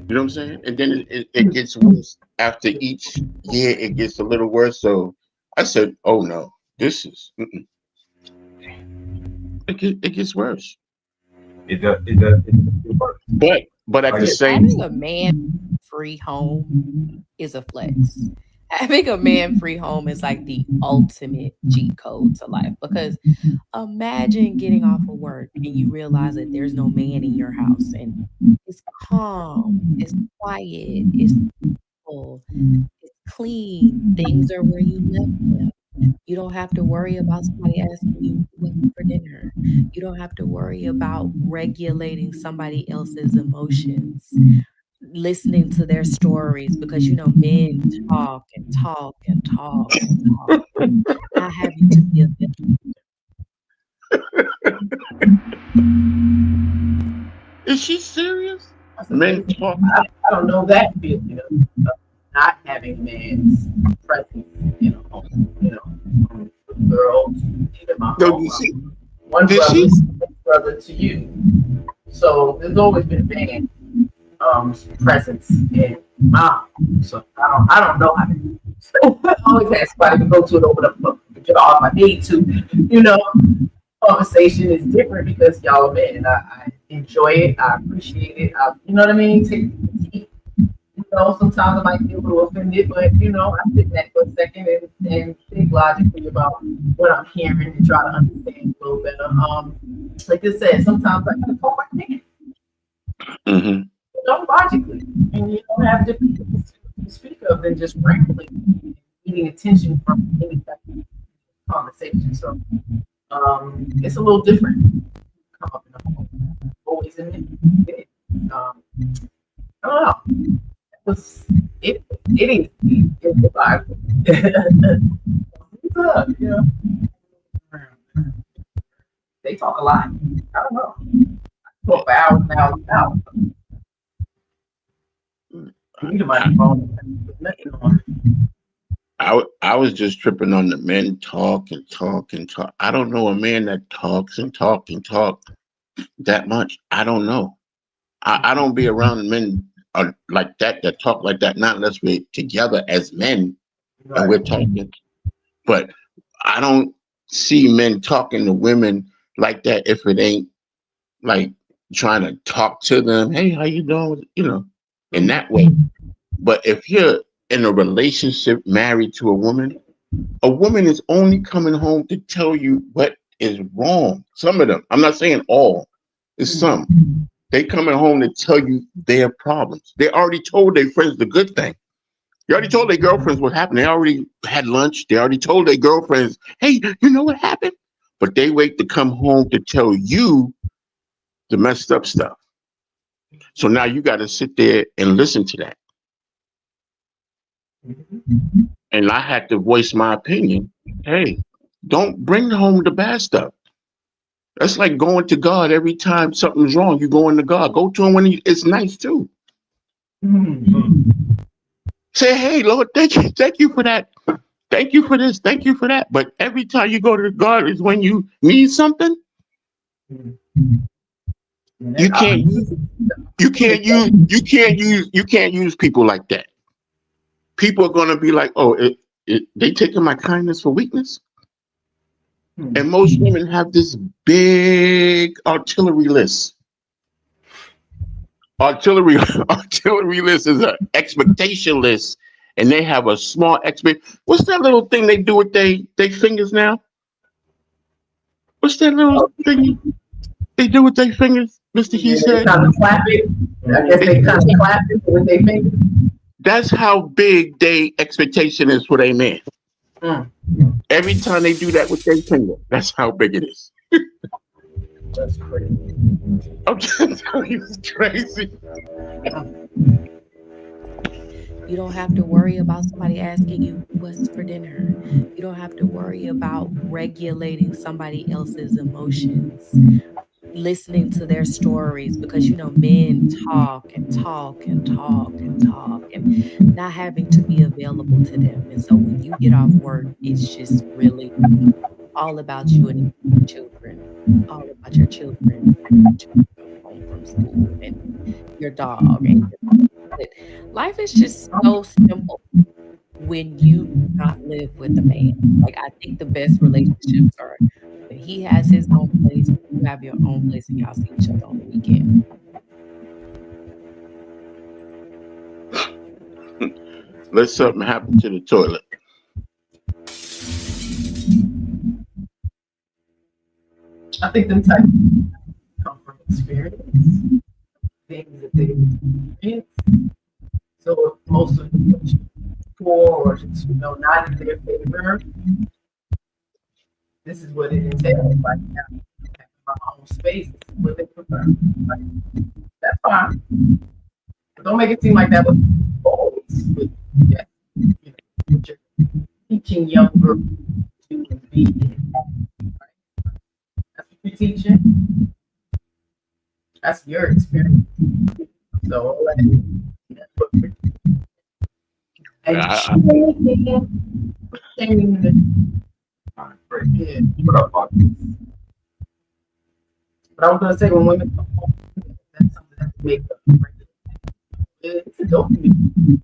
Speaker 12: You know what I'm saying? And then it gets worse after each year. It gets a little worse. So I said, "Oh no, this is." It gets worse.
Speaker 16: It does.
Speaker 12: But at the same,
Speaker 17: having a man-free home is a flex. Having a man-free home is like the ultimate G code to life, because imagine getting off of work and you realize that there's no man in your house and it's calm, it's quiet, it's peaceful, it's clean. Things are where you left them. You don't have to worry about somebody asking you what for dinner. You don't have to worry about regulating somebody else's emotions, listening to their stories, because men talk and talk and talk and talk. Not having to be a
Speaker 12: Is she serious? Men talk.
Speaker 7: I don't know that feeling of not having man's presence in a home. Girls, even my home. One brother to you. So there's always been a man presence in my home. So I don't know how to do it. So I always have somebody to go to and open up the job if I need to. Conversation is different because y'all are men, and I enjoy it. I appreciate it. You know what I mean? Take the sometimes I might be a little offended, but I sit back for a second and think logically about what I'm hearing and try to understand a little better. Like I said, sometimes I gotta talk like a man. Logically, and you don't have different things to speak of than just rambling.
Speaker 18: getting attention from any type of conversation. So it's a little different. Come up in the home, always in it. I don't know. It is the Bible. You know, they talk a lot. I don't know. I talk for hours and hours and hours.
Speaker 12: I was just tripping on the men talk and talk and talk. I don't know a man that talks and talk and talk that much. I don't know. I don't be around men like that talk like that, not unless we're together as men and we're talking. But I don't see men talking to women like that if it ain't like trying to talk to them. Hey, how you doing? You know, in that way. But if you're in a relationship married to a woman is only coming home to tell you what is wrong. Some of them, I'm not saying all, it's some. They coming home to tell you their problems. They already told their friends the good thing. They already told their girlfriends what happened. They already had lunch. They already told their girlfriends, hey, you know what happened? But they wait to come home to tell you the messed up stuff. So now you got to sit there and listen to that. And I had to voice my opinion. Hey, don't bring home the bad stuff. That's like going to God every time something's wrong. You going to God. Go to him when it's nice too. Say, hey, Lord, thank you for that. Thank you for this. Thank you for that. But every time you go to God is when you need something. You can't use people like that. People are gonna be like, oh, they taking my kindness for weakness. And most women have this big artillery list. Artillery list is an expectation list, and they have a small What's that little thing they do with they fingers now? What's that little thing they do with their fingers, Mr. He said?
Speaker 18: Kind of clap it. I guess they kind of clap it with their fingers.
Speaker 12: That's how big their expectation is for their man. Every time they do that with their finger, that's how big it is.
Speaker 18: That's crazy.
Speaker 12: I'm just telling you, it's crazy.
Speaker 17: You don't have to worry about somebody asking you what's for dinner. You don't have to worry about regulating somebody else's emotions, listening to their stories, because you know men talk and talk and talk and talk and not having to be available to them. And so when you get off work, it's just really all about you and your children, all about your children home from school and your dog. And life is just so simple when you do not live with a man. Like, I think the best relationships are when he has his own place, you have your own place, and y'all see each other on the weekend.
Speaker 12: Let something happen to the toilet.
Speaker 18: I think them types come from experience, things that they experience. So if most of the poor or not in their favor, this is what it entails. Like, now, my own space, this is what they prefer. Like, that's fine. But don't make it seem like that was always with, with your teaching young girls to be. That's what you're teaching. That's your experience. So, that's what we're doing. And what up, Bob? But I was gonna say, when women come home, that's something that they make up. It's a dopamine.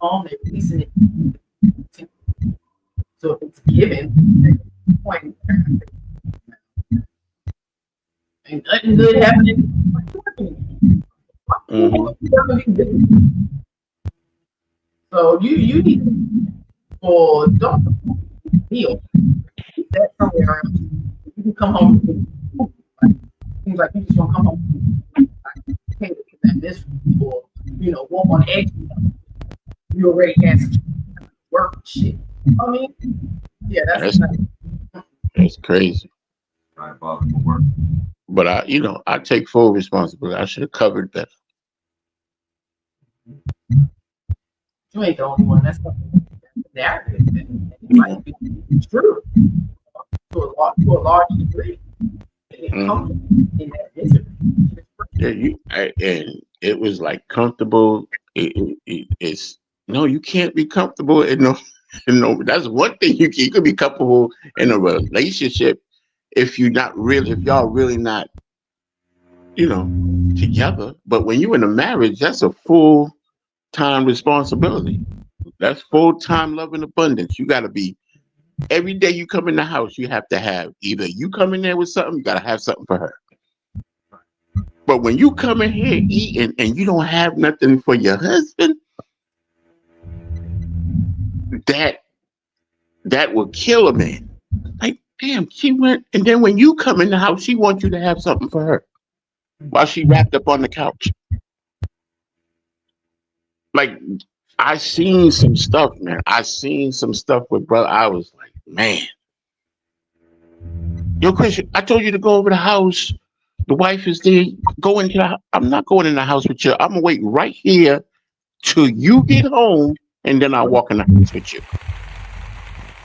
Speaker 18: Home, they're releasing it. So if it's given, point, ain't nothing good happening. So you need or don't heal. That somewhere else. You can come home. Seems like you just want to come home. Hey, this or walk on edge. You already had some work shit. I mean, yeah, that's
Speaker 12: That's crazy.
Speaker 16: Diabolical work.
Speaker 12: But I take full responsibility. I should have covered better.
Speaker 18: you ain't the only one. That's the narrative. And it might be true to a large degree. They get comfortable in that misery.
Speaker 12: Yeah, and it was like comfortable. It's no, you can't be comfortable in no. That's one thing you could be comfortable in a relationship if y'all really not, together. But when you're in a marriage, that's a full-time responsibility. That's full-time love and abundance. You got to be, every day you come in the house, you have to have either you come in there with something, you got to have something for her. But when you come in here eating and you don't have nothing for your husband, that will kill a man. Like, damn, she went, and then when you come in the house, she wants you to have something for her while she wrapped up on the couch. Like, I seen some stuff, man. I seen some stuff with brother. I was like, man. Yo, Christian, I told you to go over the house. The wife is there. Go into the house. I'm not going in the house with you. I'm going to wait right here till you get home, and then I'll walk in the house with you.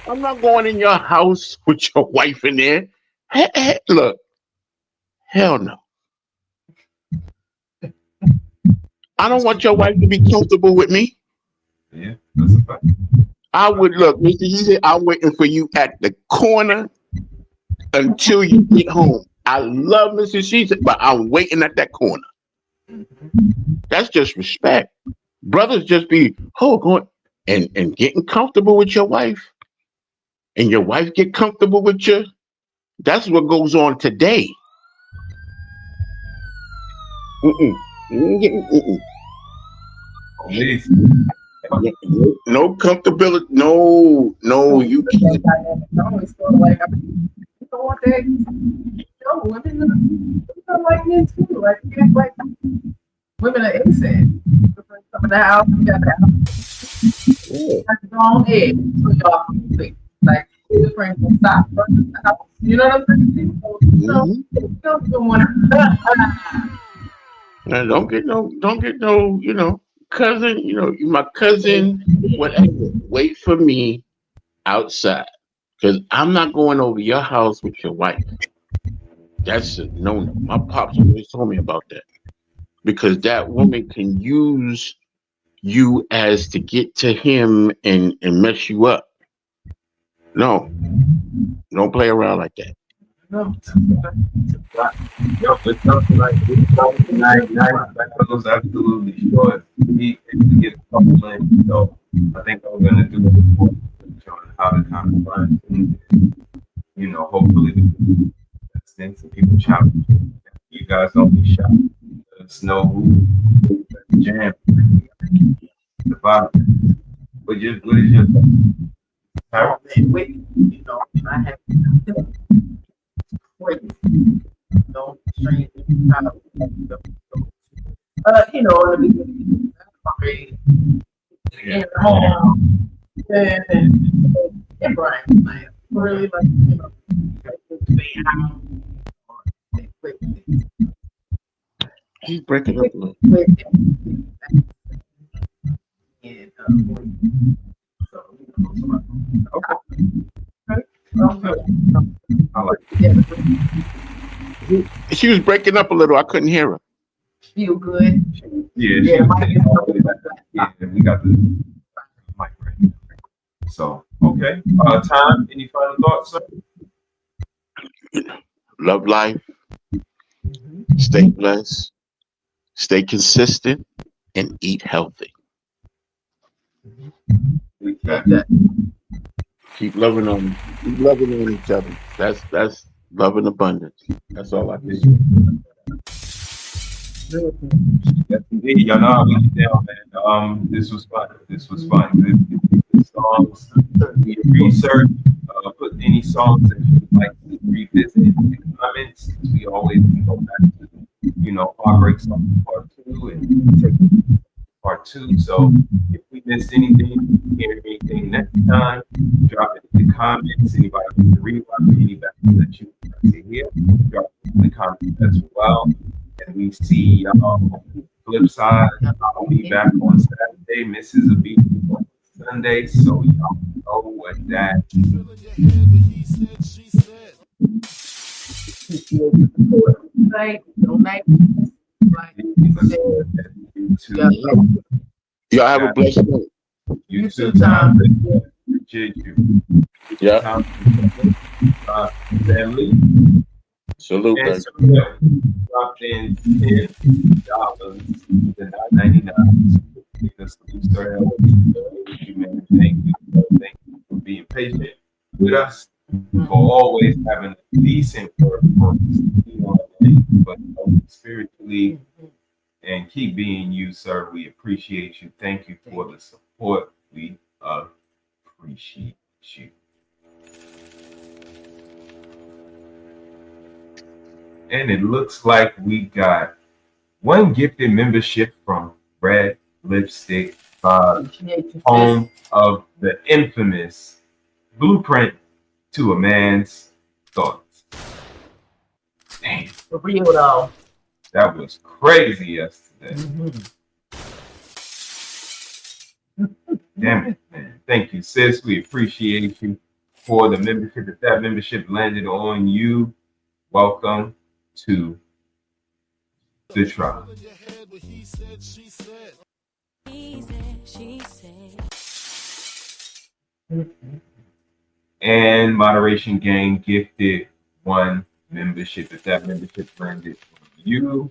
Speaker 12: I'm not going in your house with your wife in there. Hey, look, hell no. I don't want your wife to be comfortable with me.
Speaker 16: Yeah, that's a fact.
Speaker 12: I would look, Mr. He said, I'm waiting for you at the corner until you get home. I love Mrs. She said, but I'm waiting at that corner. That's just respect. Brothers just be going and getting comfortable with your wife, and your wife get comfortable with you. That's what goes on today. No comfortability. No, you can't.
Speaker 18: Women like men too. Like women are innocent. Come in the house, you got the house. That's the wrong edge. So y'all can click. Like different can stop running the house. You know what I'm saying? So, you don't want
Speaker 12: to. Don't get no, cousin. You my cousin. Whatever. Wait for me outside, because I'm not going over your house with your wife. That's a no. My pops always told me about that, because that woman can use you as to get to him and mess you up. No, don't play around like that.
Speaker 16: No. Yo, it's something like this. Fellows absolutely sure he to get a couple in. So I think I'm gonna do it before showing how to kind of find things. Hopefully things that people challenge. You guys don't be shy. Let us know who jam the bottom. What is your
Speaker 18: wait, I have crazy. No strange kind of in the beginning, and Brian, like really
Speaker 12: He's breaking up a little. She was breaking up a little. I couldn't hear her.
Speaker 18: Feel good.
Speaker 16: Yeah, we got the mic right here. So, okay. Time, any final thoughts, sir?
Speaker 12: Love life. Stay blessed. Stay consistent and eat healthy. Keep loving on each other. That's love and abundance. That's all I can say.
Speaker 16: Yes, indeed. Y'all know how we get down, man. This was fun. The songs, we research, put any songs that you would like to revisit in the comments. We always go back to, Heartbreak Song Part 2 and take Part 2. So if we missed anything, hear anything next time, drop it in the comments. Anybody wants to rewatch, anybody that you want to hear, drop it in the comments as well. And we see y'all on the flip side. I'll be back on Saturday. Mrs. will be on Sunday, so y'all know what that
Speaker 12: Y'all have a blessed day.
Speaker 16: You too, Tom. Appreciate you.
Speaker 12: Yeah.
Speaker 16: Family.
Speaker 12: Salute,
Speaker 16: And
Speaker 12: baby.
Speaker 16: so, yeah, dropped in $10 to $9.99 because you started out with you, man. Thank you for being patient with us, for always having a decent word for us, but spiritually, and keep being you, sir. We appreciate you. Thank you for the support. We appreciate you. And it looks like we got one gifted membership from Red Lipstick, home of the infamous Blueprint to a Man's Thoughts. Damn.
Speaker 18: For real though.
Speaker 16: That was crazy yesterday. Damn it, man. Thank you, sis. We appreciate you for the membership. If that membership landed on you, welcome to the tribe. And Moderation Gang gifted one membership. If that membership landed on you,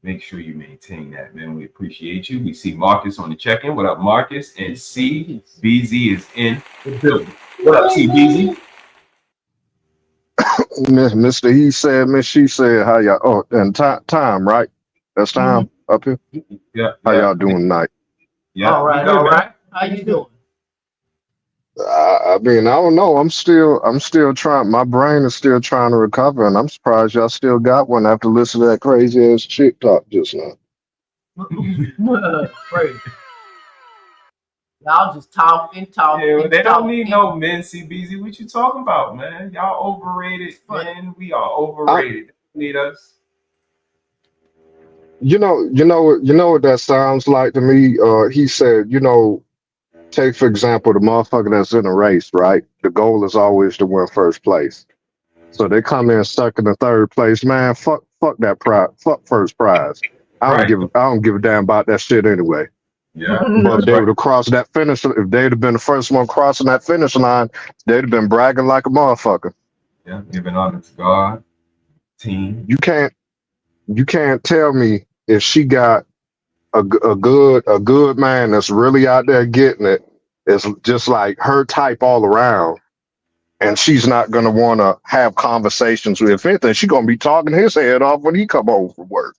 Speaker 16: make sure you maintain that, man. We appreciate you. We see Marcus on the check-in. What up, Marcus? And CBZ is in the building. What up, CBZ?
Speaker 19: Mr. He said, Miss She said, how y'all? Oh, and time, right? That's time up here.
Speaker 16: Yeah.
Speaker 19: How y'all doing tonight?
Speaker 16: Yeah.
Speaker 18: All right. How you doing?
Speaker 19: I mean, I don't know. I'm still trying. My brain is still trying to recover, and I'm surprised y'all still got one after listening to that crazy ass chick talk just now.
Speaker 18: Crazy. Y'all just talking.
Speaker 16: Yeah, they don't need no men, CBZ. What you talking about, man? Y'all overrated, man. We are overrated. They need us.
Speaker 19: You know what that sounds like to me? He said, take for example the motherfucker that's in a race, right? The goal is always to win first place. So they come in second or third place, man. Fuck that prize. Fuck first prize. I don't give a damn about that shit anyway.
Speaker 16: Yeah.
Speaker 19: But if they would have crossed that finish, if they'd have been the first one crossing that finish line, they'd have been bragging like a motherfucker.
Speaker 16: Yeah, giving honor to God, team.
Speaker 19: You can't tell me if she got a good man that's really out there getting it. It's just like her type all around, and she's not gonna want to have conversations with. If anything, she's gonna be talking his head off when he come home from work.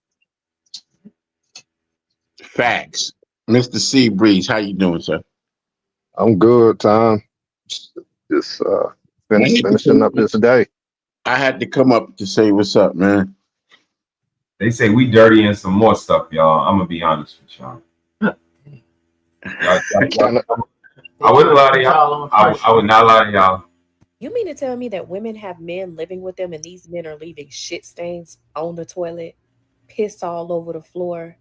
Speaker 12: Facts. Mr. C Breeze, how you doing, sir?
Speaker 19: I'm good, Tom. Just finishing up this day.
Speaker 12: I had to come up to say what's up, man.
Speaker 16: They say we dirty and some more stuff, y'all. I'm gonna be honest with y'all. I wouldn't lie to y'all. I would not lie to y'all.
Speaker 17: You mean to tell me that women have men living with them and these men are leaving shit stains on the toilet, piss all over the floor,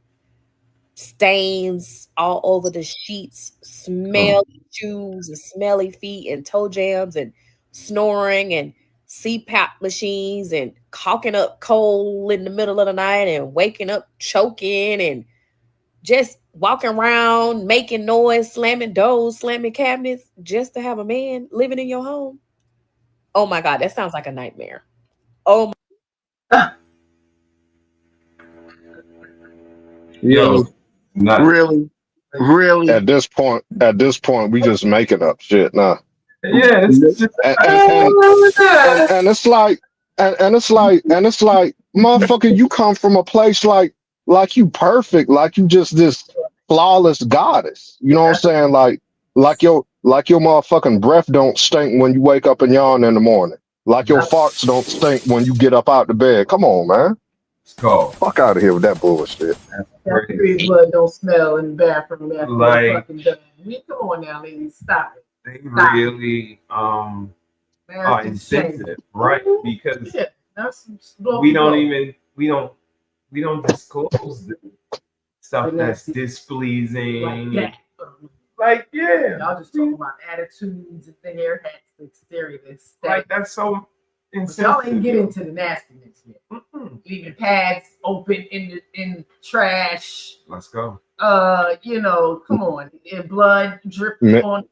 Speaker 17: stains all over the sheets, smelly shoes and smelly feet and toe jams and snoring and CPAP machines and caulking up coal in the middle of the night and waking up choking and just walking around making noise, slamming doors, slamming cabinets just to have a man living in your home? Oh my God, that sounds like a nightmare. Oh my.
Speaker 19: Yo,
Speaker 12: really?
Speaker 19: At this point, we just making up shit now.
Speaker 16: Yeah, it's just,
Speaker 19: and it's like, motherfucker, you come from a place like you perfect, like you just this flawless goddess. You know what I'm saying? Like your motherfucking breath don't stink when you wake up and yawn in the morning. Like your farts don't stink when you get up out the bed. Come on, man.
Speaker 16: Let's go.
Speaker 19: Fuck out of here with that bullshit.
Speaker 18: That period blood don't smell in the bathroom after
Speaker 16: Like-
Speaker 18: you're fucking done. I mean, come on now, ladies, stop it.
Speaker 16: They
Speaker 18: Stop.
Speaker 16: really
Speaker 18: Man,
Speaker 16: are
Speaker 18: that's just shame.
Speaker 16: insensitive, right? Because
Speaker 18: Yeah, that's
Speaker 16: we don't disclose the stuff that's displeasing.
Speaker 18: like that.
Speaker 16: Like, yeah.
Speaker 18: Y'all just talking about attitudes and the hair hats, the exterior, this
Speaker 16: Like, that's so
Speaker 18: But y'all
Speaker 16: insensitive.
Speaker 18: ain't get into the nastiness yet. Leaving pads open in the trash.
Speaker 16: Let's go.
Speaker 18: You know, come on, and blood dripping
Speaker 19: Man.
Speaker 18: on.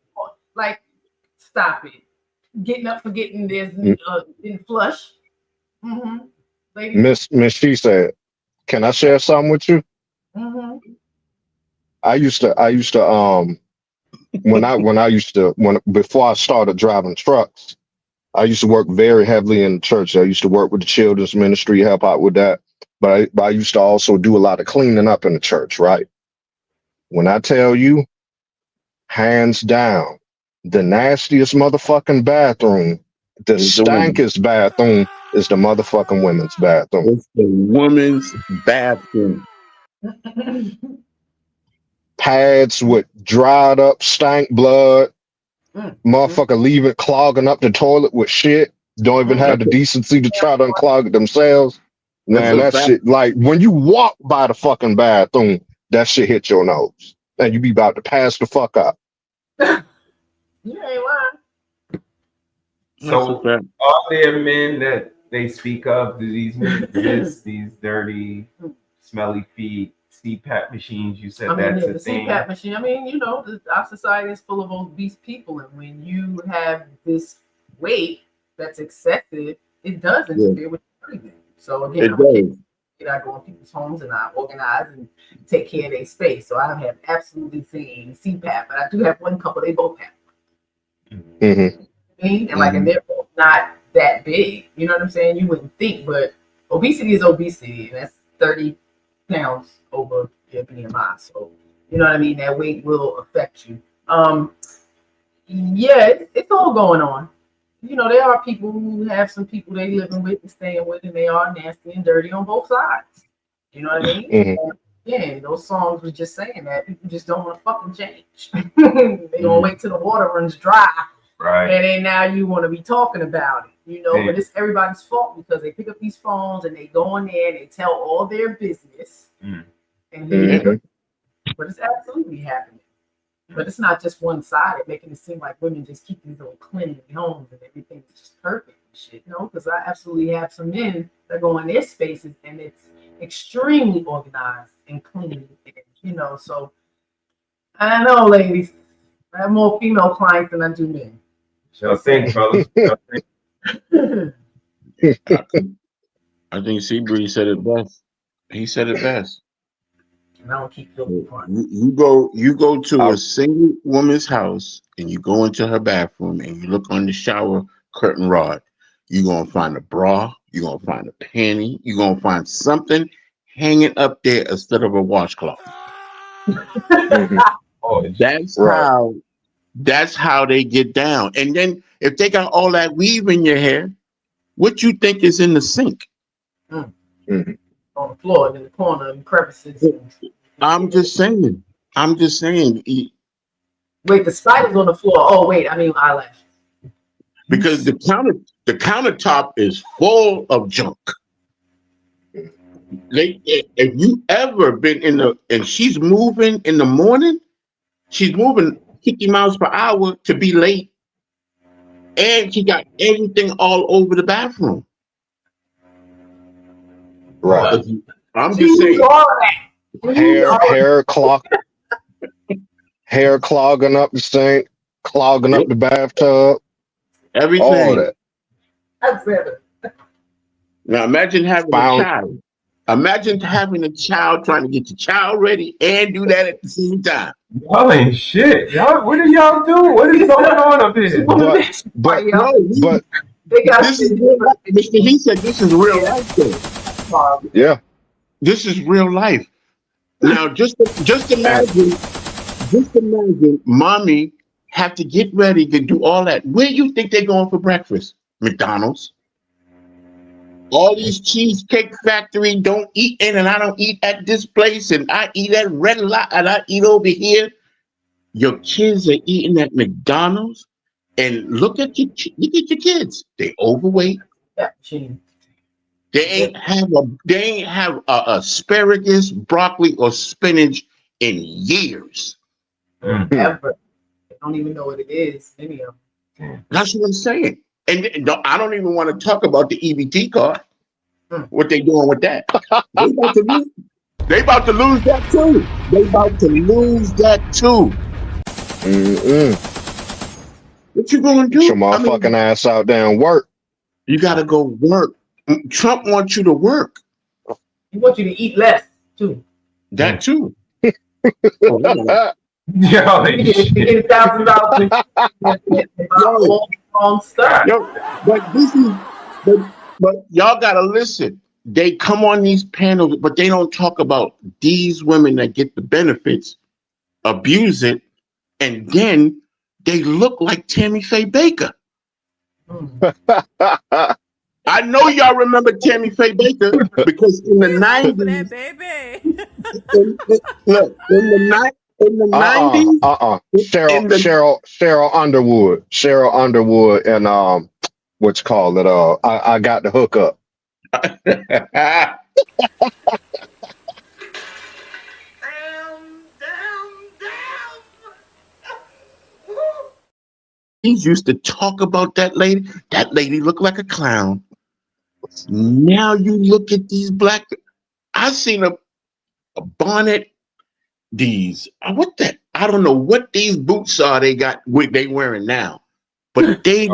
Speaker 18: Like, stop it. Getting up, forgetting there's didn't flush. Mm-hmm. Ladies.
Speaker 19: Miss She said, "Can I share something with you?"
Speaker 18: Mm-hmm.
Speaker 19: I used to before I started driving trucks, I used to work very heavily in the church. I used to work with the children's ministry, help out with that. But I used to also do a lot of cleaning up in the church, right? When I tell you, hands down, the nastiest motherfucking bathroom, the stankiest bathroom is the motherfucking women's bathroom.
Speaker 12: It's the women's bathroom.
Speaker 19: Pads with dried up stank blood. Motherfucker leave it clogging up the toilet with shit. Don't even have the decency to try to unclog it themselves. Man, that shit, like when you walk by the fucking bathroom, that shit hit your nose. And you be about to pass the fuck up.
Speaker 18: You ain't lying.
Speaker 16: So, are there men that they speak of? Do these men exist? These dirty, smelly feet, CPAP machines? You said
Speaker 18: I mean,
Speaker 16: that's
Speaker 18: yeah,
Speaker 16: a
Speaker 18: the
Speaker 16: thing.
Speaker 18: CPAP machine. I mean, you know, our society is full of obese people, and when you have this weight that's excessive, it does interfere with your breathing. So again, I go in people's homes and I organize and take care of their space. So I have absolutely seen CPAP, but I do have one couple. They both have.
Speaker 19: Mm-hmm.
Speaker 18: And like, and they're both not that big. You know what I'm saying? You wouldn't think, but obesity is obesity, and that's 30 pounds over your BMI. So you know what I mean? That weight will affect you. Yeah, it's all going on. You know, there are people who have some people they living with and staying with, and they are nasty and dirty on both sides. You know what I mean?
Speaker 19: Mm-hmm.
Speaker 18: Yeah, those songs was just saying that people just don't want to fucking change. They gonna wait till the water runs dry,
Speaker 16: right?
Speaker 18: And then now you want to be talking about it, you know. But it's everybody's fault because they pick up these phones and they go in there and they tell all their business, and then, but it's absolutely happening. But it's not just one-sided, making it seem like women just keep these little clean homes and everything's just perfect and shit. No, because I absolutely have some men that go in their spaces and it's extremely organized and clean, you know. So I know, ladies, I have more female clients than I do men.
Speaker 16: Y'all think, fellas?
Speaker 12: I think Seabree said it best. He said it best.
Speaker 18: And I don't keep feeling fun.
Speaker 12: You go to a single woman's house and you go into her bathroom and you look on the shower curtain rod. You're gonna find a bra, you're gonna find a panty, you're gonna find something hanging up there instead of a washcloth. That's how they get down. And then if they got all that weave in your hair, what you think is in the sink?
Speaker 18: On the floor, in the corner, in crevices.
Speaker 12: I'm just saying.
Speaker 18: Wait, the spiders on the floor. Oh, wait, I mean eyelash.
Speaker 12: Because the countertop is full of junk. If you ever been and she's moving in the morning, she's moving 50 miles per hour to be late, and she got everything all over the bathroom.
Speaker 19: Right.
Speaker 12: I'm just saying.
Speaker 19: Hair clogging up the sink, clogging up the bathtub,
Speaker 12: everything.
Speaker 19: All that.
Speaker 18: That's better.
Speaker 12: Now imagine having a child. Imagine having a child trying to get your child ready and do that at the same time.
Speaker 16: Y'all ain't shit. Y'all, what are y'all doing? What is going on up here?
Speaker 19: But
Speaker 18: they got
Speaker 12: this is real life. Mr. He said this is real life though.
Speaker 19: Yeah.
Speaker 12: This is real life. Now just imagine mommy have to get ready to do all that. Where you think they're going for breakfast? McDonald's. all these cheesecake factory don't eat in, and I don't eat at this place, and I eat at Red Lot, and I eat over here. Your kids are eating at McDonald's, and look at your kids. They overweight.
Speaker 18: Yeah,
Speaker 12: They ain't have a asparagus, broccoli, or spinach in years.
Speaker 18: Ever. They don't even know what it is. Any of them.
Speaker 12: That's what I'm saying. And I don't even want to talk about the EBT card. What they doing with that? They about to lose that too. They about to lose that too. What you gonna do?
Speaker 19: Get your motherfucking ass out there and work.
Speaker 12: You gotta go work. Trump wants you to work.
Speaker 18: He wants you to eat less too.
Speaker 12: That too.
Speaker 18: Yo, get $1,000 wrong stuff.
Speaker 12: But y'all gotta listen. They come on these panels, but they don't talk about these women that get the benefits, abuse it, and then they look like Tammy Faye Baker. I know y'all remember Tammy Faye Baker because in the 90s, in the 90s,
Speaker 19: Cheryl Underwood, and what you call it? I got the hookup.
Speaker 12: He used to talk about that lady. That lady looked like a clown. Now you look at these black. I seen a bonnet. These what that? I don't know what these boots are. They wearing now, but they're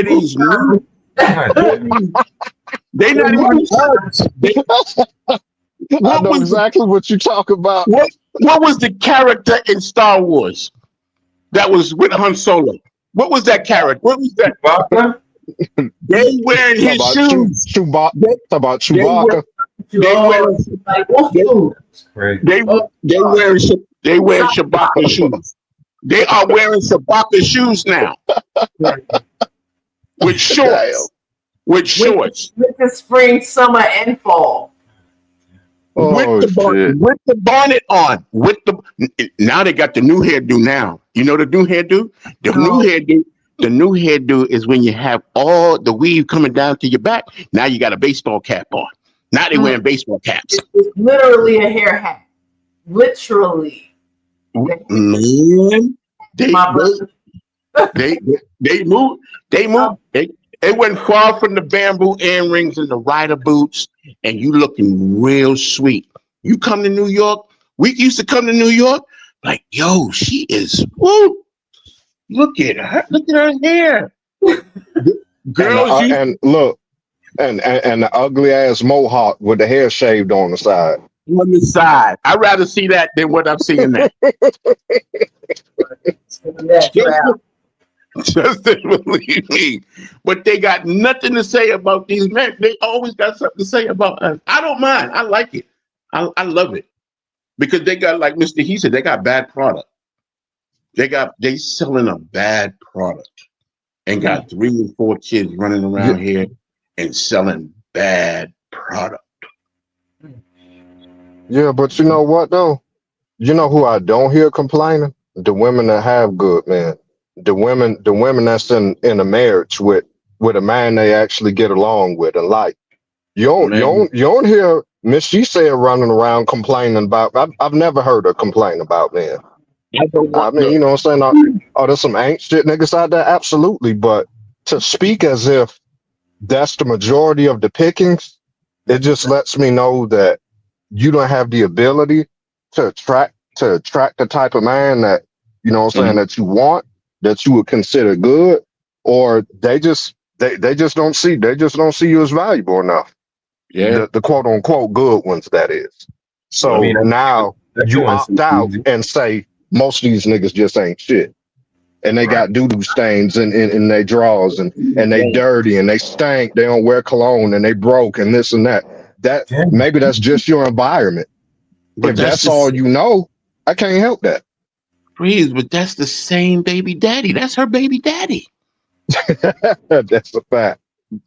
Speaker 12: these new. They not even.
Speaker 19: I know exactly what you talk about.
Speaker 12: What was the character in Star Wars that was with Han Solo? What was that character? What was that? They wearing his shoes.
Speaker 19: Chewbacca.
Speaker 12: They wearing Chewbacca shoes. They are wearing Chewbacca shoes now. With shorts. With
Speaker 18: spring, summer, and fall.
Speaker 12: With the bonnet on. Now they got the new hairdo now. You know the new hairdo? The new hairdo is when you have all the weave coming down to your back. Now you got a baseball cap on. Now they wearing baseball caps.
Speaker 18: It's literally a hair hat. Literally.
Speaker 12: Man, they moved. They went far from the bamboo earrings and the rider boots, and you looking real sweet. You come to New York. We used to come to New York like, yo, she is. Woo! Look at her. Look at her hair. Girls,
Speaker 19: and look, and the ugly ass mohawk with the hair shaved on the side.
Speaker 12: On the side, I'd rather see that than what I'm seeing now. Just believe me. But they got nothing to say about these men. They always got something to say about us. I don't mind. I like it. I love it. Because they got, like Mr. He said, they got bad product. They selling a bad product and got 3 or 4 kids running around here and selling bad product.
Speaker 19: Yeah, but you know what though? You know who I don't hear complaining? The women that have good men. The women that's in a marriage with a man they actually get along with and like. You don't hear Miss She said running around complaining about. I've never heard her complain about men. I mean, you know what I'm saying? Oh, there's some ain't shit niggas out there, absolutely. But to speak as if that's the majority of the pickings, it just lets me know that you don't have the ability to attract the type of man that, you know what I'm saying, that you want, that you would consider good, or they just don't see you as valuable enough.
Speaker 12: Yeah,
Speaker 19: the quote unquote good ones, that is. So now you opt out and say most of these niggas just ain't shit, and they got doo-doo stains in their drawers, and they dirty and they stink. They don't wear cologne and they broke and this and that. That maybe that's just your environment. But if that's all you know, I can't help that.
Speaker 12: Please, but that's the same baby daddy. That's her baby daddy.
Speaker 19: That's a fact.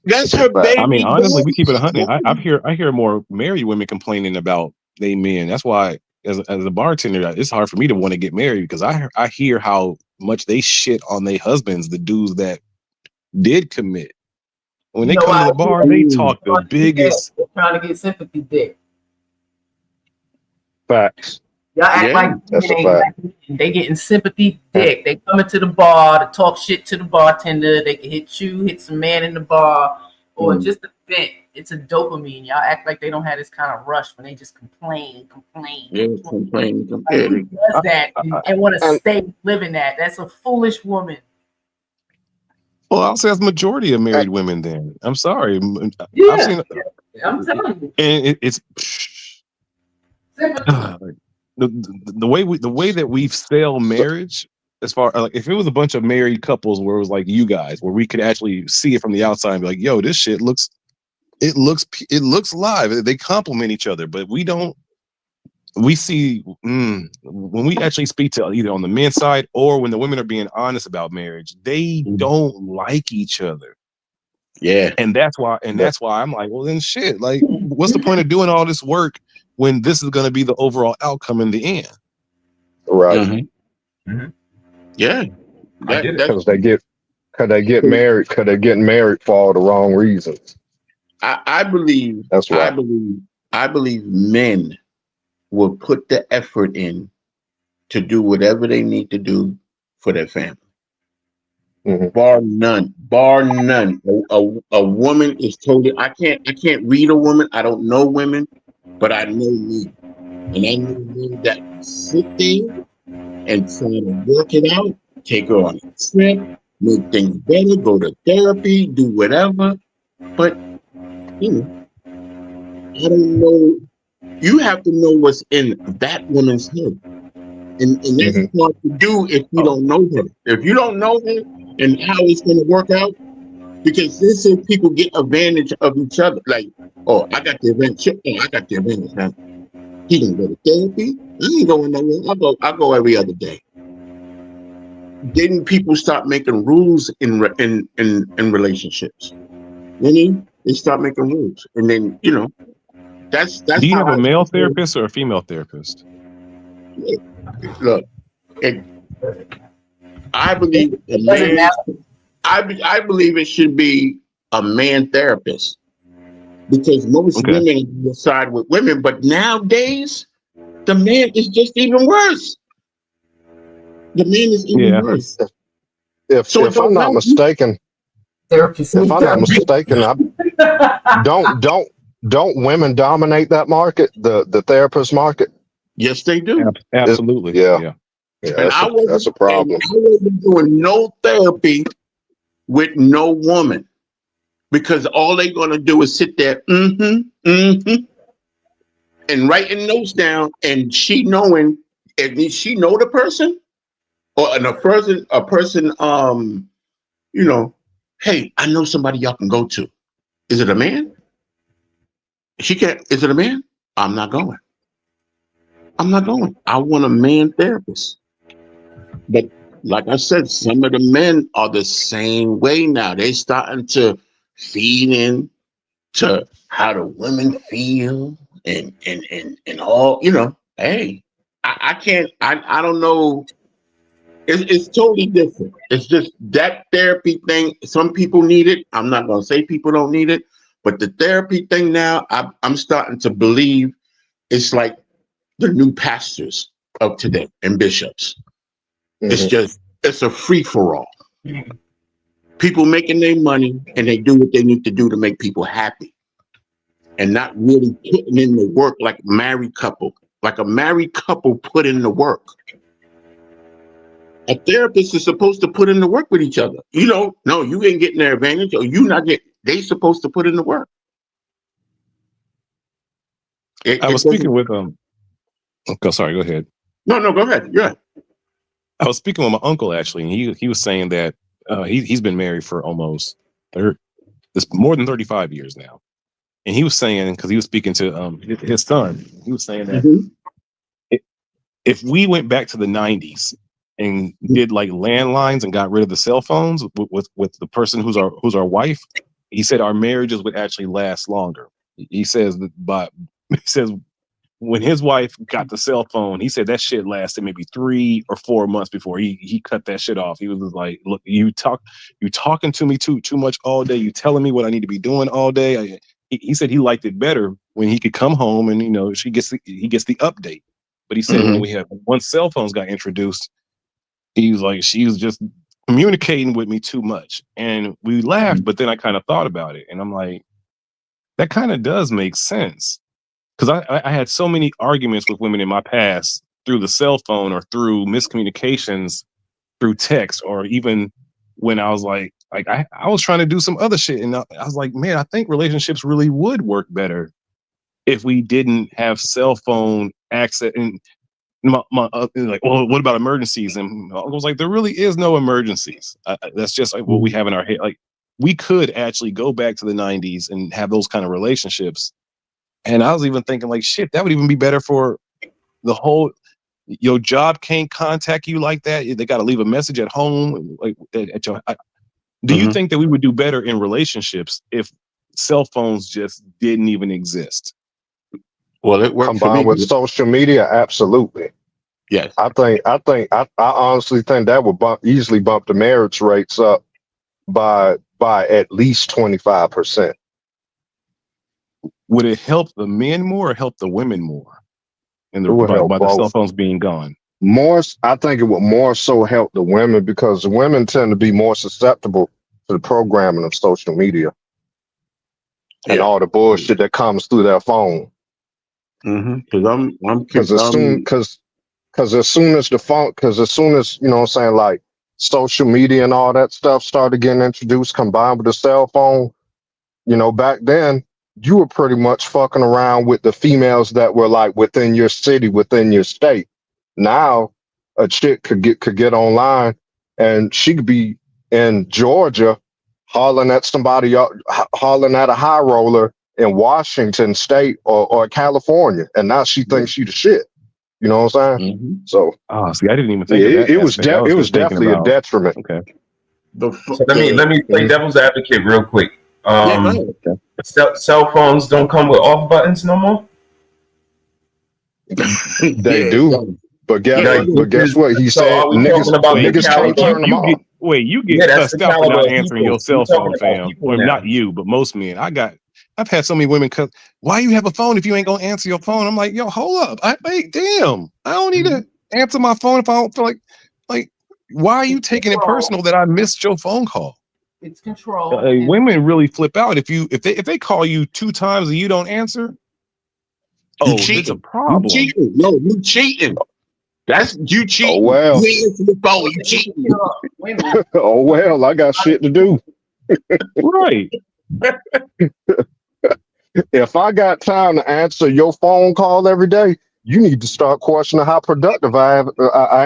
Speaker 12: That's her baby.
Speaker 20: I mean, honestly, we keep it 100.
Speaker 12: daddy.
Speaker 20: I hear more married women complaining about they men. That's why, as a bartender, it's hard for me to want to get married because I hear how much they shit on their husbands, the dudes that did commit. When they come to the bar, they talk the biggest.
Speaker 18: They're trying to get sympathy dick.
Speaker 19: Facts.
Speaker 18: Y'all act like
Speaker 19: that's a
Speaker 18: they,
Speaker 19: fact.
Speaker 18: they getting sympathy dick. They coming to the bar to talk shit to the bartender. They can hit you, hit some man in the bar, or just a vent. It's a dopamine. Y'all act like they don't have this kind of rush when they just complain.
Speaker 12: Yeah, complain.
Speaker 18: Like, who does that and want to stay living that? That's a foolish woman.
Speaker 20: Well, I'll say that's majority of married women. Then I'm sorry.
Speaker 18: Yeah,
Speaker 20: I've seen,
Speaker 18: I'm telling you.
Speaker 20: and it's the way that we sell marriage, as far like if it was a bunch of married couples where it was like you guys, where we could actually see it from the outside and be like, yo, this shit looks live. They complement each other, but we don't. We see when we actually speak to either on the men's side or when the women are being honest about marriage, they don't like each other.
Speaker 12: Yeah,
Speaker 20: and that's why I'm like, well, then shit. Like, what's the point of doing all this work when this is going to be the overall outcome in the end?
Speaker 19: Right.
Speaker 12: Yeah,
Speaker 19: because they get married for all the wrong reasons.
Speaker 12: I believe
Speaker 19: that's right.
Speaker 12: I believe men will put the effort in to do whatever they need to do for their family. Bar none. A woman is totally. I can't read a woman. I don't know women, but I know me, and I know men that sit there and try to work it out, take her on a trip, make things better, go to therapy, do whatever. But I don't know. You have to know what's in that woman's head, and that's hard to do if you don't know her. If you don't know her and how it's going to work out, because this is people get advantage of each other. Like, oh, I got the advantage. Oh, I got the advantage now. He didn't go to therapy. I ain't going nowhere. I go every other day. Didn't people start making rules in relationships? Then they start making rules, and then that's.
Speaker 20: Do you have a male therapist or a female therapist?
Speaker 12: Look, I believe a man. I believe it should be a man therapist because most women decide with women, but nowadays the man is just even worse. The man is even worse.
Speaker 19: If I'm not mistaken, don't women dominate that market, the therapist market?
Speaker 12: Yes, they do.
Speaker 20: Absolutely.
Speaker 19: Yeah, that's a problem.
Speaker 12: I wasn't doing no therapy with no woman because all they're gonna do is sit there, and writing notes down, and she knowing, at least she know the person, or a person, hey, I know somebody y'all can go to. Is it a man? She can't. Is it a man? I'm not going. I want a man therapist. But like I said, some of the men are the same way now. They're starting to feed in to how the women feel and all, hey, I can't, I don't know. It's totally different. It's just that therapy thing. Some people need it. I'm not going to say people don't need it, but the therapy thing now, I'm starting to believe it's like the new pastors of today and bishops. It's a free for all. People making their money and they do what they need to do to make people happy and not really putting in the work like a married couple. Like a married couple put in the work. A therapist is supposed to put in the work with each other. No, you ain't getting their advantage or you not getting, they supposed to put in the work.
Speaker 20: I was speaking with Okay, sorry, go ahead.
Speaker 12: No, go ahead. Yeah.
Speaker 20: I was speaking with my uncle actually, and he was saying that he's been married for almost more than 35 years now, and he was saying, because he was speaking to his son, he was saying that if we went back to the 90s and did like landlines and got rid of the cell phones with the person who's our wife, he said our marriages would actually last longer. He says when his wife got the cell phone, he said that shit lasted maybe 3 or 4 months before he cut that shit off. He was like, "Look, you talking to me too much all day. You telling me what I need to be doing all day." He said he liked it better when he could come home and he gets the update. But he said once cell phones got introduced, he was like, she was just communicating with me too much, and we laughed. But then I kind of thought about it, and I'm like, that kind of does make sense. Because I had so many arguments with women in my past through the cell phone or through miscommunications through text, or even when I was like I was trying to do some other shit. And I was like, man, I think relationships really would work better if we didn't have cell phone access. And like, well, what about emergencies? And I was like, there really is no emergencies. That's just like what we have in our head. Like, we could actually go back to the 90s and have those kind of relationships. And I was even thinking, like, shit, that would even be better for the whole. Your job can't contact you like that. They got to leave a message at home. Like, at your. Do you think that we would do better in relationships if cell phones just didn't even exist?
Speaker 12: Well, it works
Speaker 19: combined with social media, absolutely.
Speaker 12: Yes,
Speaker 19: I honestly think that would easily bump the marriage rates up by at least 25%.
Speaker 20: Would it help the men more or help the women more? And by the cell phones being gone,
Speaker 19: I think it would more so help the women, because the women tend to be more susceptible to the programming of social media and all the bullshit that comes through their phone. Because as soon as you know what I'm saying, like social media and all that stuff started getting introduced, combined with the cell phone, back then you were pretty much fucking around with the females that were like within your city, within your state. Now a chick could get online and she could be in Georgia hollering at somebody, hollering at a high roller in Washington State or California, and now she thinks she the shit. You know what I'm saying? So,
Speaker 20: see, I didn't even think of that.
Speaker 19: It was definitely a detriment.
Speaker 20: Okay.
Speaker 16: So let me play devil's advocate real quick. Cell phones don't come with off buttons no more.
Speaker 19: They do, but guess what? He said niggas can't turn them off.
Speaker 20: You get cussed out for not answering your cell phone, fam. Or not you, but most men. I've had so many women cut. Why you have a phone if you ain't gonna answer your phone? I'm like, yo, hold up. Damn. I don't need to answer my phone if I don't feel like. Why are you taking it personal that I missed your phone call?
Speaker 18: It's control.
Speaker 20: Women really flip out if they call you 2 times and you don't answer.
Speaker 12: You cheating.
Speaker 20: It's a problem.
Speaker 12: You cheating. No, you cheating. That's you cheating.
Speaker 19: Oh well.
Speaker 12: You answer the phone. You cheating.
Speaker 19: Oh well, I got shit to do.
Speaker 20: Right.
Speaker 19: If I got time to answer your phone call every day, you need to start questioning how productive I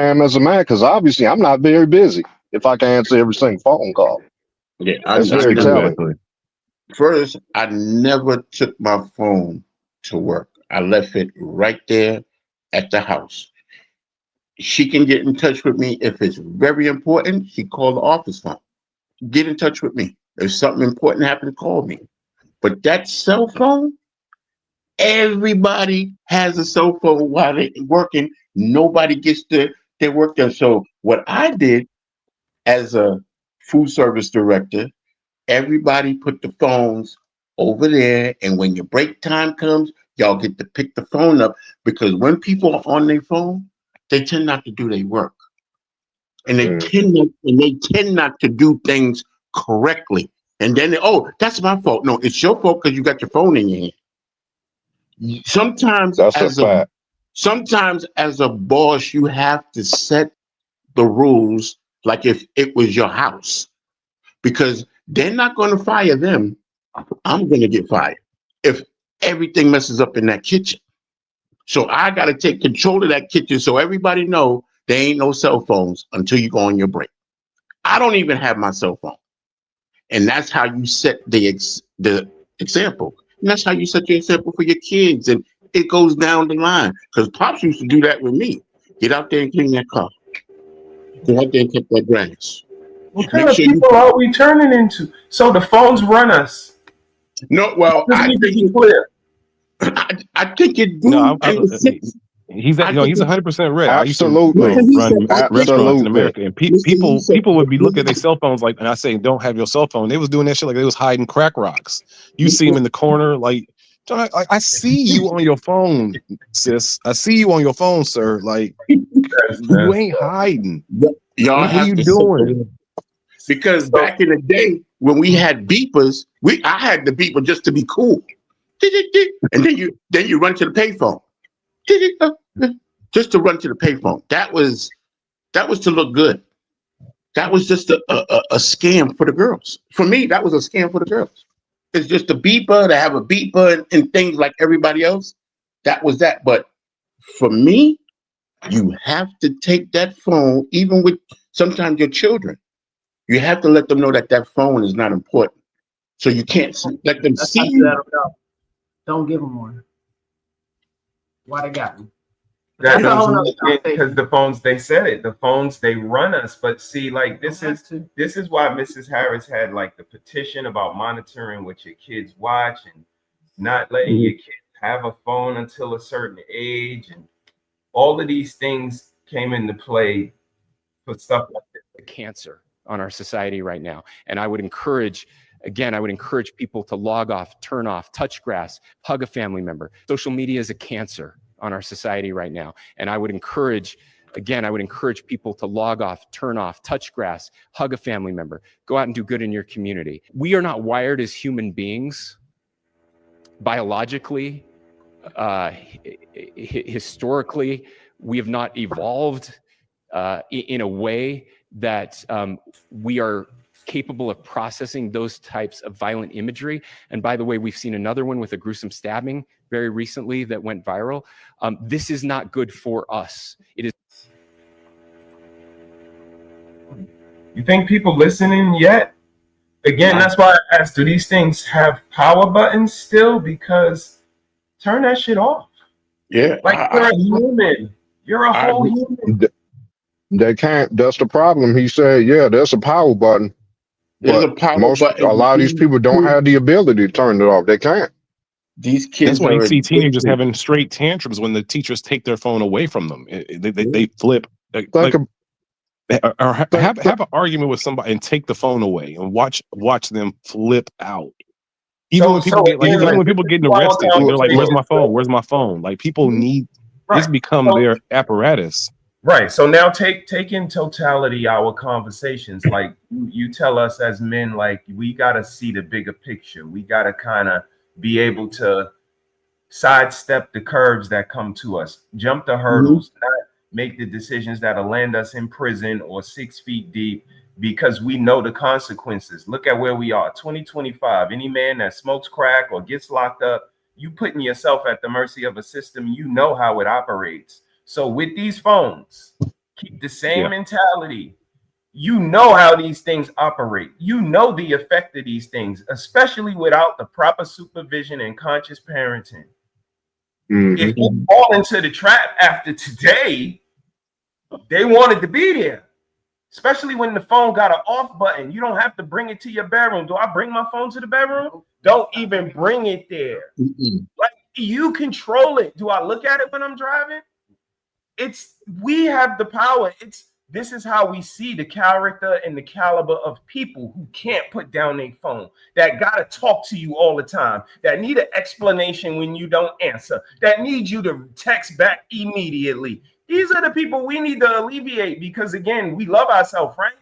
Speaker 19: am as a man, because obviously I'm not very busy if I can answer every single phone call.
Speaker 12: Yeah,
Speaker 19: that's very telling.
Speaker 12: First, I never took my phone to work. I left it right there at the house. She can get in touch with me if it's very important. She call the office phone. Get in touch with me. If something important happened, call me. But that cell phone, everybody has a cell phone while they're working. Nobody gets their work done. So what I did as a food service director, everybody put the phones over there. And when your break time comes, y'all get to pick the phone up, because when people are on their phone, they tend not to do their work. And they tend not to do things correctly. And then, that's my fault. No, it's your fault because you got your phone in your hand. Sometimes as a boss, you have to set the rules like if it was your house, because they're not going to fire them. I'm going to get fired if everything messes up in that kitchen. So I got to take control of that kitchen so everybody know there ain't no cell phones until you go on your break. I don't even have my cell phone. And that's how you set the example. And that's how you set your example for your kids. And it goes down the line. Because Pops used to do that with me. Get out there and clean that car. Go out there and cut that grass.
Speaker 16: What kind of people are we turning into? So the phones run us.
Speaker 12: No, well, I think it do.
Speaker 20: No, he's 100% right. I used to
Speaker 19: Absolutely.
Speaker 20: run restaurants in
Speaker 19: Absolutely.
Speaker 20: America, and people would be looking at their cell phones like, and I say, don't have your cell phone. They was doing that shit like they was hiding crack rocks. You see them in the corner, like, I see you on your phone, sis. I see you on your phone, sir. Like, you ain't hiding.
Speaker 12: Y'all
Speaker 20: What are
Speaker 12: have
Speaker 20: you
Speaker 12: to
Speaker 20: doing?
Speaker 12: Because back in the day when we had beepers, I had the beeper just to be cool. And then you run to the payphone. Just to run to the payphone. That was to look good. That was just a scam for the girls. For me, that was a scam for the girls. It's just a beeper to have a beeper and things like everybody else. That was that. But for me, you have to take that phone, even with sometimes your children. You have to let them know that phone is not important. So you can't let them see you.
Speaker 18: Don't give them one. Why they got me?
Speaker 16: Because the phones, they said it. The phones, they run us. But see, like this is why Mrs. Harris had like the petition about monitoring what your kids watch and not letting your kids have a phone until a certain age, and all of these things came into play for stuff like this.
Speaker 21: The cancer on our society right now, and I would encourage people to log off, turn off, touch grass, hug a family member. Social media is a cancer on our society right now. And I would encourage people to log off, turn off, touch grass, hug a family member, go out and do good in your community. We are not wired as human beings biologically, historically. We have not evolved in a way that we are capable of processing those types of violent imagery. And by the way, we've seen another one with a gruesome stabbing very recently that went viral. This is not good for us. It is.
Speaker 16: You think people listening yet? Again, that's why I asked, do these things have power buttons still? Because turn that shit off.
Speaker 12: Yeah.
Speaker 16: Like you're a human. You're a whole human.
Speaker 19: They can't. That's the problem. He said, yeah, there's a power button.
Speaker 12: There's
Speaker 19: But
Speaker 12: a power button.
Speaker 19: a lot of these people don't have the ability to turn it off. They can't.
Speaker 12: These kids.
Speaker 20: That's why you see teenagers having straight tantrums when the teachers take their phone away from them. They flip. Or have an argument with somebody and take the phone away and watch them flip out. Even when people getting arrested, they're like, "Where's my phone? Where's my phone?" Like people need it's become their apparatus.
Speaker 16: Right. So now take in totality our conversations. Like you tell us as men, like we gotta see the bigger picture. We gotta kind of be able to sidestep the curves that come to us, jump the hurdles, not make the decisions that'll land us in prison or 6 feet deep because we know the consequences. Look at where we are, 2025. Any man that smokes crack or gets locked up, you putting yourself at the mercy of a system. You know how it operates. So with these phones, keep the same mentality. You know how these things operate. You know the effect of these things, especially without the proper supervision and conscious parenting. If you fall into the trap after today, they wanted to be there. Especially when the phone got an off button. You don't have to bring it to your bedroom. Do I bring my phone to the bedroom? Don't even bring it there. Like you control it. Do I look at it when I'm driving? We have the power. This is how we see the character and the caliber of people who can't put down their phone, that gotta talk to you all the time, that need an explanation when you don't answer, that need you to text back immediately. These are the people we need to alleviate because, again, we love ourselves, right?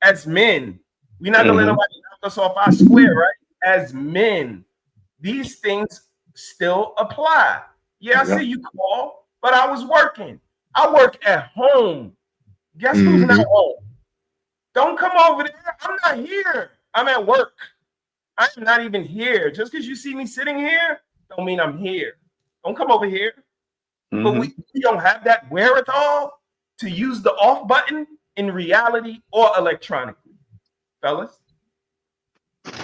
Speaker 16: As men, we're not gonna let nobody knock us off our square, right? As men, these things still apply. Yeah, I see you call, but I was working. I work at home. Guess who's not home? Don't come over there. I'm not here. I'm at work. I'm not even here. Just because you see me sitting here, don't mean I'm here. Don't come over here. But we don't have that wherewithal to use the off button in reality or electronically. Fellas?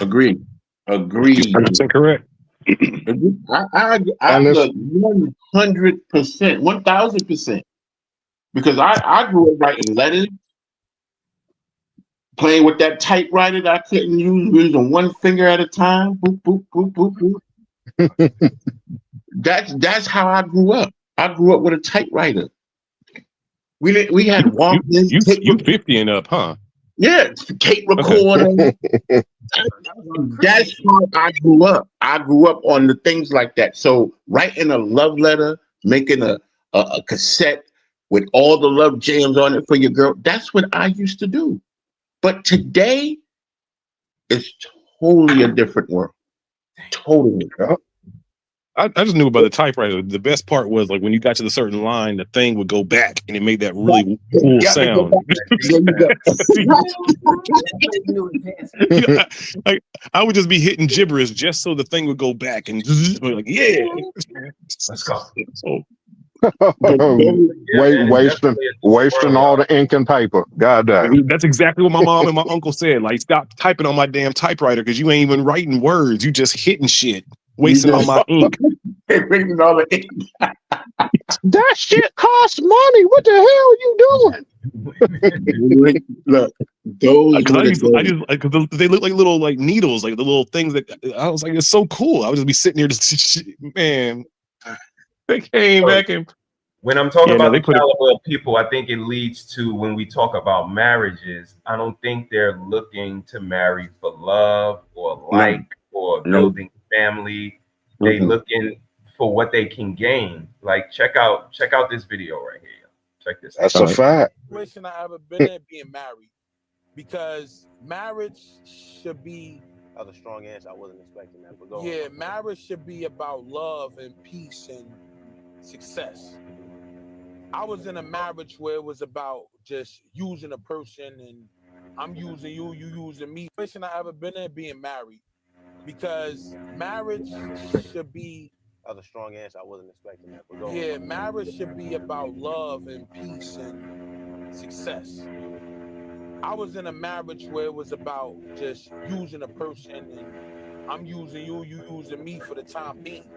Speaker 12: Agreed.
Speaker 20: 100% correct.
Speaker 12: I 100%, 1000%. Because I grew up writing letters. playing with that typewriter that I couldn't use, using one finger at a time. Boop, boop, boop, boop, boop. That's how I grew up. I grew up with a typewriter. We had Walkman.
Speaker 20: You 50 and up, huh?
Speaker 12: Yeah, tape recorder.
Speaker 20: Okay.
Speaker 12: That's how I grew up. I grew up on the things like that. So writing a love letter, making a cassette with all the love jams on it for your girl, that's what I used to do. But today, it's totally a different world. Totally.
Speaker 20: I just knew about the typewriter. The best part was like when you got to the certain line, the thing would go back and it made that really cool sound. Like, I would just be hitting gibberish just so the thing would go back and like, yeah, let's go. So,
Speaker 19: wasting all the ink and paper. God damn.
Speaker 20: That's exactly what my mom and my uncle said. Like, stop typing on my damn typewriter because you ain't even writing words. You just hitting shit. Wasting all my ink.
Speaker 12: Wasting all the ink.
Speaker 19: That shit costs money. What the hell are you doing?
Speaker 12: Look, those
Speaker 20: because they look like little like needles, like the little things that I was like, it's so cool. I would just be sitting here, just man. They came back and
Speaker 16: when I'm talking about the caliber of people, I think it leads to when we talk about marriages. I don't think they're looking to marry for love or or building family. They looking for what they can gain. Like check out this video right here. Check this out.
Speaker 19: That's a fact.
Speaker 1: Situation I ever been in being married, because marriage should be.
Speaker 22: That was a strong answer. I wasn't expecting that. But go on.
Speaker 1: Marriage should be about love and peace and success. I was in a marriage where it was about just using a person and I'm using you, you using me. Situation I ever been in being married. Because marriage should be.
Speaker 22: That was a strong answer. I wasn't expecting that. But go on.
Speaker 1: Marriage should be about love and peace and success. I was in a marriage where it was about just using a person and I'm using you, you using me for the time being.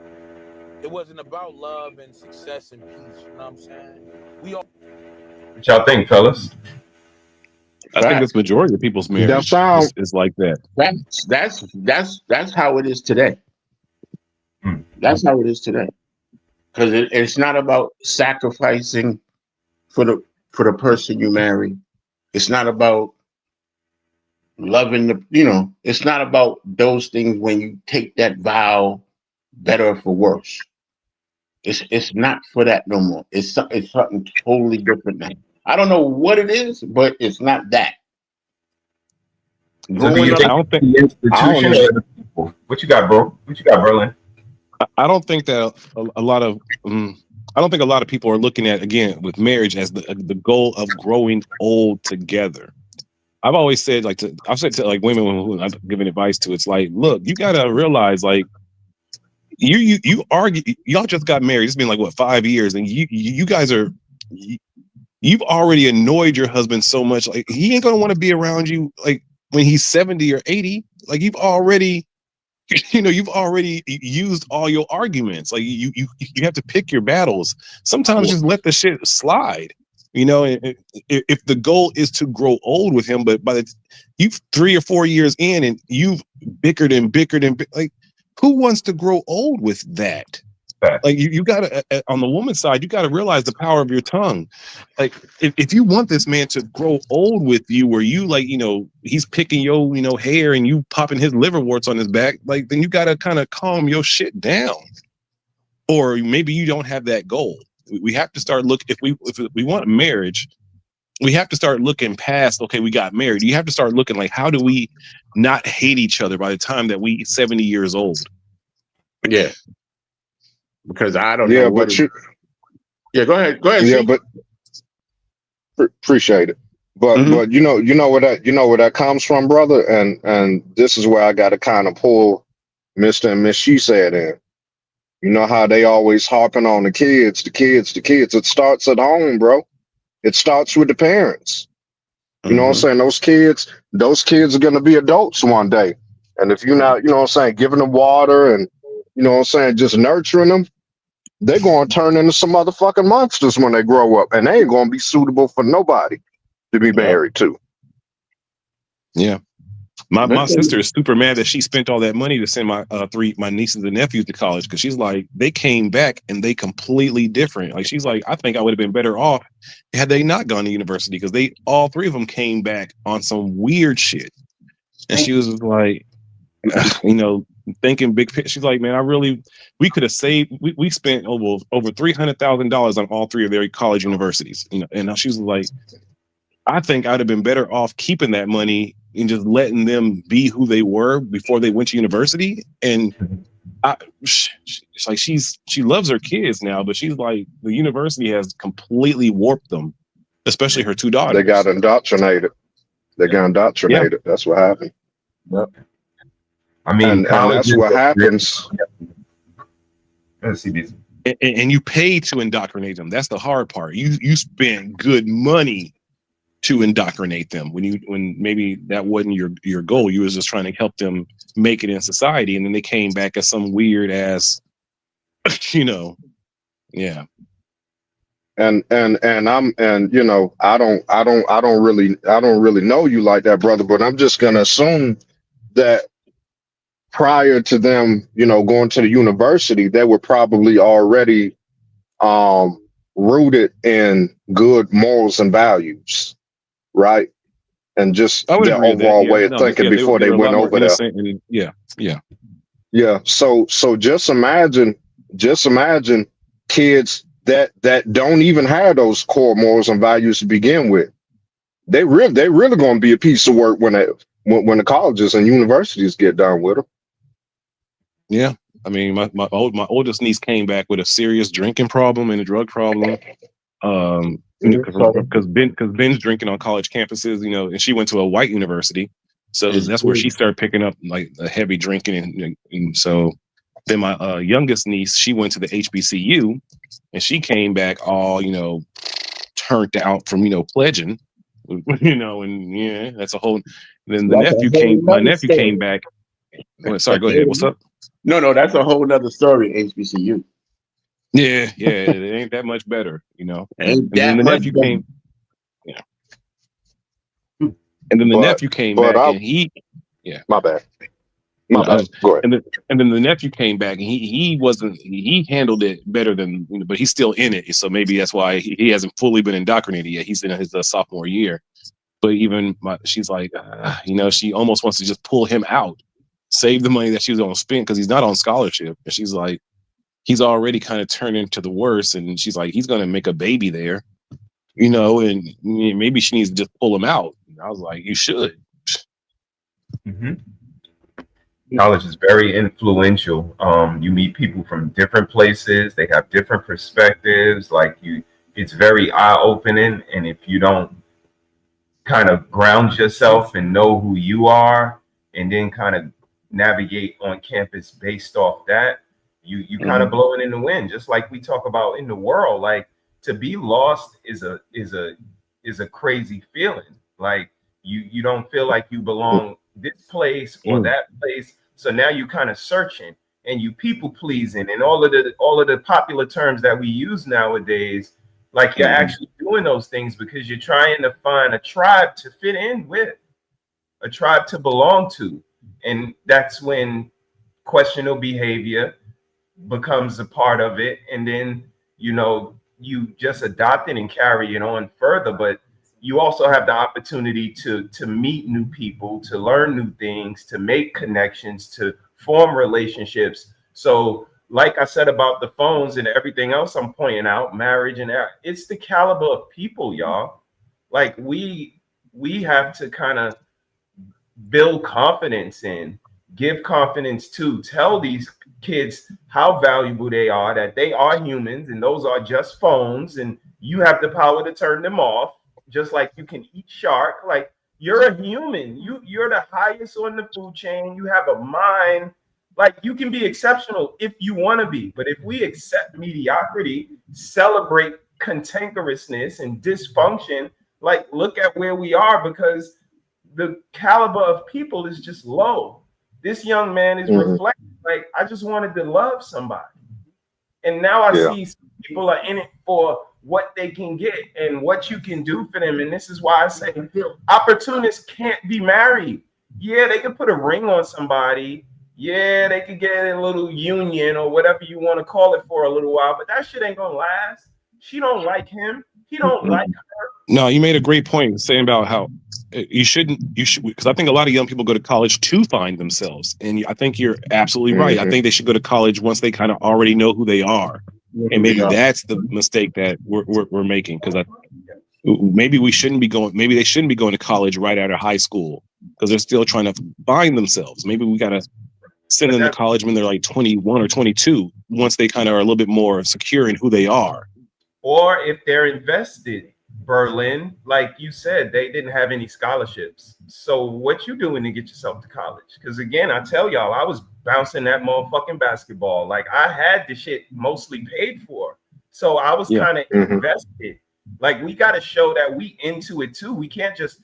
Speaker 1: It wasn't about love and success and peace. You know what I'm saying?
Speaker 16: What y'all think, fellas?
Speaker 20: I think it's majority of people's marriage is like that.
Speaker 12: That's how it is today. That's how it is today. Because it's not about sacrificing for the person you marry. It's not about loving it's not about those things when you take that vow, better or for worse. It's not for that no more. It's something totally different now. I don't know what it is, but it's not that.
Speaker 16: So do you think the institution or the people? What you got, bro? What you got, Berlin?
Speaker 20: I don't think that a lot of people are looking at, again, with marriage as the goal of growing old together. I've always said, I've said to like women who I'm giving advice to, it's like, look, you gotta realize, like, you argue, y'all just got married. It's been like what, 5 years, and you guys are. You've already annoyed your husband so much, like he ain't gonna want to be around you, like when he's 70 or 80. Like you've already used all your arguments. Like you have to pick your battles. Sometimes just let the shit slide. If the goal is to grow old with him, but you've 3 or 4 years in and you've bickered and like, who wants to grow old with that? Like you gotta, on the woman's side, you gotta realize the power of your tongue. Like if you want this man to grow old with you, where you like, he's picking your, hair and you popping his liverworts on his back, like then you gotta kind of calm your shit down. Or maybe you don't have that goal. We have to start if we want marriage, we have to start looking past, okay, we got married. You have to start looking like, how do we not hate each other by the time that we 70 years old?
Speaker 12: Yeah. Because I don't know. But go ahead.
Speaker 19: Yeah, but appreciate it. But you know where that comes from, brother. And this is where I got to kind of pull Mr. and Miss She Said in. You know how they always harping on the kids. It starts at home, bro. It starts with the parents. You know what I'm saying? Those kids are gonna be adults one day. And if you're not, giving them water and just nurturing them, they're gonna turn into some motherfucking monsters when they grow up, and they ain't gonna be suitable for nobody to be married to.
Speaker 20: Yeah. My sister is super mad that she spent all that money to send my my nieces and nephews to college, because she's like, they came back and they completely different. Like, she's like, I think I would have been better off had they not gone to university, because they all three of them came back on some weird shit. And she was like, you know, thinking big picture. She's like, man, we could have saved. We spent over $300,000 on all three of their college universities. You know, and she was like, I think I'd have been better off keeping that money and just letting them be who they were before they went to university. And it's like she loves her kids now, but she's like, the university has completely warped them, especially her two daughters.
Speaker 19: They got indoctrinated.
Speaker 20: Yeah.
Speaker 19: That's what happened.
Speaker 16: Yep. I mean,
Speaker 19: and that's what happens.
Speaker 16: Let's see this.
Speaker 20: And you pay to indoctrinate them. That's the hard part. You spend good money to indoctrinate them when maybe that wasn't your goal. You was just trying to help them make it in society, and then they came back as some weird ass, you know, yeah.
Speaker 19: And you know, I don't really know you like that, brother, but I'm just gonna assume that prior to them, you know, going to the university, they were probably already rooted in good morals and values, right? And just their overall way of thinking before they went over there. Yeah. So just imagine kids that don't even have those core morals and values to begin with. They really going to be a piece of work when the colleges and universities get done with them.
Speaker 20: Yeah, I mean, my oldest niece came back with a serious drinking problem and a drug problem. Because Ben's drinking on college campuses, you know, and she went to a white university, so that's where she started picking up like a heavy drinking, and so then my youngest niece, she went to the HBCU, and she came back all, you know, turned out from, you know, pledging, you know, and yeah, that's a whole. And then my nephew came back. Sorry, go ahead. What's up?
Speaker 12: No, that's a whole nother story. HBCU.
Speaker 20: Yeah, it ain't that much better, you know.
Speaker 12: And then the nephew came.
Speaker 20: Yeah. And then the nephew came back, and he. Yeah.
Speaker 19: My bad. Go ahead.
Speaker 20: And then the nephew came back, and he handled it better than, you know, but he's still in it, so maybe that's why he hasn't fully been indoctrinated yet. He's in his sophomore year, but even she's like, you know, she almost wants to just pull him out, save the money that she was going to spend, because he's not on scholarship, and she's like, he's already kind of turned into the worst, and she's like, he's going to make a baby there, you know, and maybe she needs to just pull him out. And I was like, you should.
Speaker 16: Mm-hmm. College is very influential. You meet people from different places. They have different perspectives. It's very eye-opening. And if you don't kind of ground yourself and know who you are, and then kind of navigate on campus based off that, you kind of blow it in the wind. Just like we talk about in the world, like, to be lost is a crazy feeling. Like you don't feel like you belong this place or that place. So now you kind of searching, and you people pleasing, and all of the popular terms that we use nowadays. Like, you're actually doing those things because you're trying to find a tribe to fit in with, a tribe to belong to. And that's when questionable behavior becomes a part of it. And then, you know, you just adopt it and carry it on further. But you also have the opportunity to meet new people, to learn new things, to make connections, to form relationships. So like I said about the phones and everything else I'm pointing out, marriage and it's the caliber of people, y'all. Like, we have to kind of build confidence in, give confidence to, tell these kids how valuable they are, that they are humans and those are just phones, and you have the power to turn them off. Just like you can eat shark. Like, you're a human. You're the highest on the food chain. You have a mind. Like, you can be exceptional if you want to be. But if we accept mediocrity, celebrate cantankerousness and dysfunction, like, look at where we are, because the caliber of people is just low. This young man is reflecting, like, I just wanted to love somebody. And now I see people are in it for
Speaker 2: what they can get and what you can do for them. And this is why I say opportunists can't be married. Yeah, they can put a ring on somebody. Yeah, they could get a little union or whatever you want to call it for a little while, but that shit ain't gonna last. She don't like him. He don't like her.
Speaker 20: No, you made a great point saying about how you should, because I think a lot of young people go to college to find themselves. And I think you're absolutely right. I think they should go to college once they kind of already know who they are. And maybe that's the mistake that we're making, because maybe we shouldn't be going, maybe they shouldn't be going to college right out of high school because they're still trying to find themselves. Maybe we got to send them to college when they're like 21 or 22, once they kind of are a little bit more secure in who they are.
Speaker 2: Or if they're invested, Berlin, like you said, they didn't have any scholarships. So what you doing to get yourself to college? Because again, I tell y'all, I was bouncing that motherfucking basketball. Like I had the shit mostly paid for. So I was kind of invested. Like we got to show that we into it too. We can't just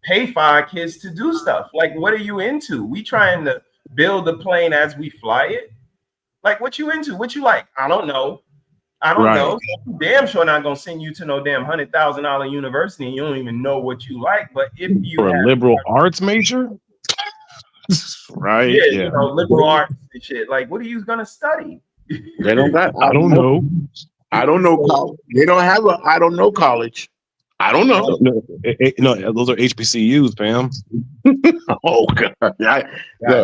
Speaker 2: pay for our kids to do stuff. Like what are you into? We trying to build the plane as we fly it. Like what you into? What you like? I don't know. I don't know. Damn sure not gonna send you to no damn $100,000 university and you don't even know what you like. But if you
Speaker 20: for a liberal arts major, right?
Speaker 2: Yeah, you know, liberal arts and shit. Like, what are you gonna study?
Speaker 12: They don't got.
Speaker 20: I don't know.
Speaker 12: I don't know college. They don't have a. I don't know college. I don't know.
Speaker 20: No, those are HBCUs, fam.
Speaker 12: Oh God!
Speaker 2: God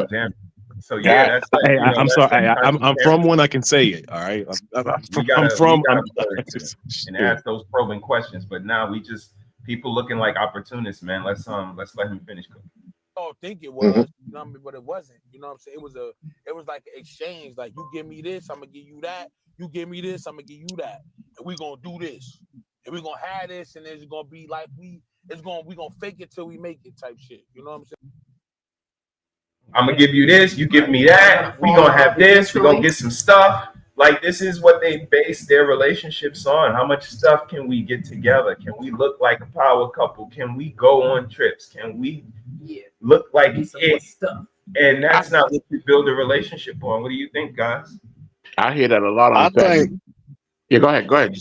Speaker 2: damn. So yeah, that's like,
Speaker 20: hey, I'm sorry. I'm from one. I can say it. All right. I'm from.
Speaker 2: And ask those probing questions. But now we just people looking like opportunists, man. Let's let him finish cooking.
Speaker 1: I don't think it was, you know what I mean? But it wasn't. You know what I'm saying? It was like an exchange. Like you give me this, I'm gonna give you that. You give me this, I'm gonna give you that. And we gonna do this. And we gonna have this, and it's gonna be like we gonna fake it till we make it type shit. You know what I'm saying?
Speaker 2: I'm gonna give you this, you give me that. We gonna have this. We gonna get some stuff. Like this is what they base their relationships on. How much stuff can we get together? Can we look like a power couple? Can we go on trips? Can we look like it? And that's not what you build a relationship on. What do you think, guys?
Speaker 12: I hear that a lot. I think. Yeah, go ahead,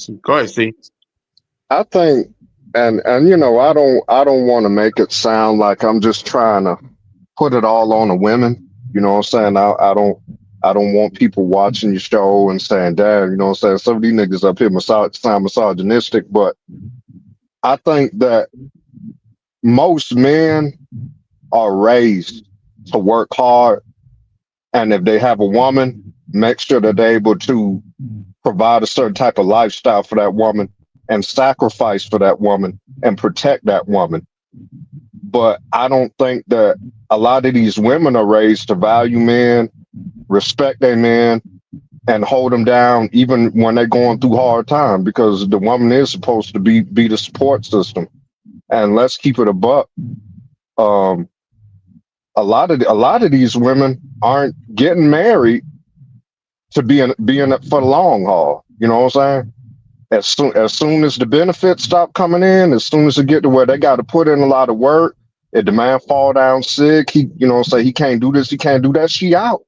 Speaker 12: Steve.
Speaker 19: I think, and you know, I don't want to make it sound like I'm just trying to put it all on the women. You know what I'm saying? I don't want people watching your show and saying, damn, you know what I'm saying? Some of these niggas up here sound misogynistic, but I think that most men are raised to work hard. And if they have a woman, make sure that they're able to provide a certain type of lifestyle for that woman and sacrifice for that woman and protect that woman. But I don't think that a lot of these women are raised to value men, respect their men, and hold them down even when they're going through hard time, because the woman is supposed to be the support system. And let's keep it a buck. A lot of these women aren't getting married to be in it for the long haul. You know what I'm saying? As soon as the benefits stop coming in, as soon as it get to where they got to put in a lot of work, if the man fall down sick, he can't do this, he can't do that, she out.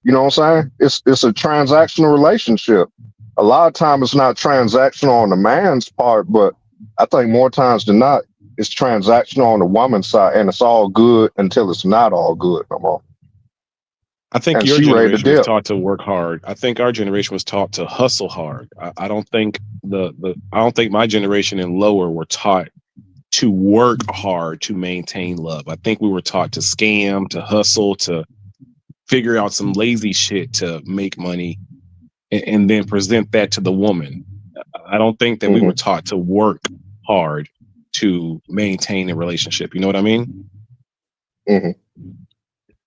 Speaker 19: You know what I'm saying? It's a transactional relationship. A lot of times it's not transactional on the man's part, but I think more times than not, it's transactional on the woman's side, and it's all good until it's not all good no more.
Speaker 20: I think your generation was taught to work hard. I think our generation was taught to hustle hard. I don't think my generation and lower were taught to work hard to maintain love. I think we were taught to scam, to hustle, to figure out some lazy shit to make money and then present that to the woman. I don't think that we were taught to work hard to maintain a relationship. You know what I mean?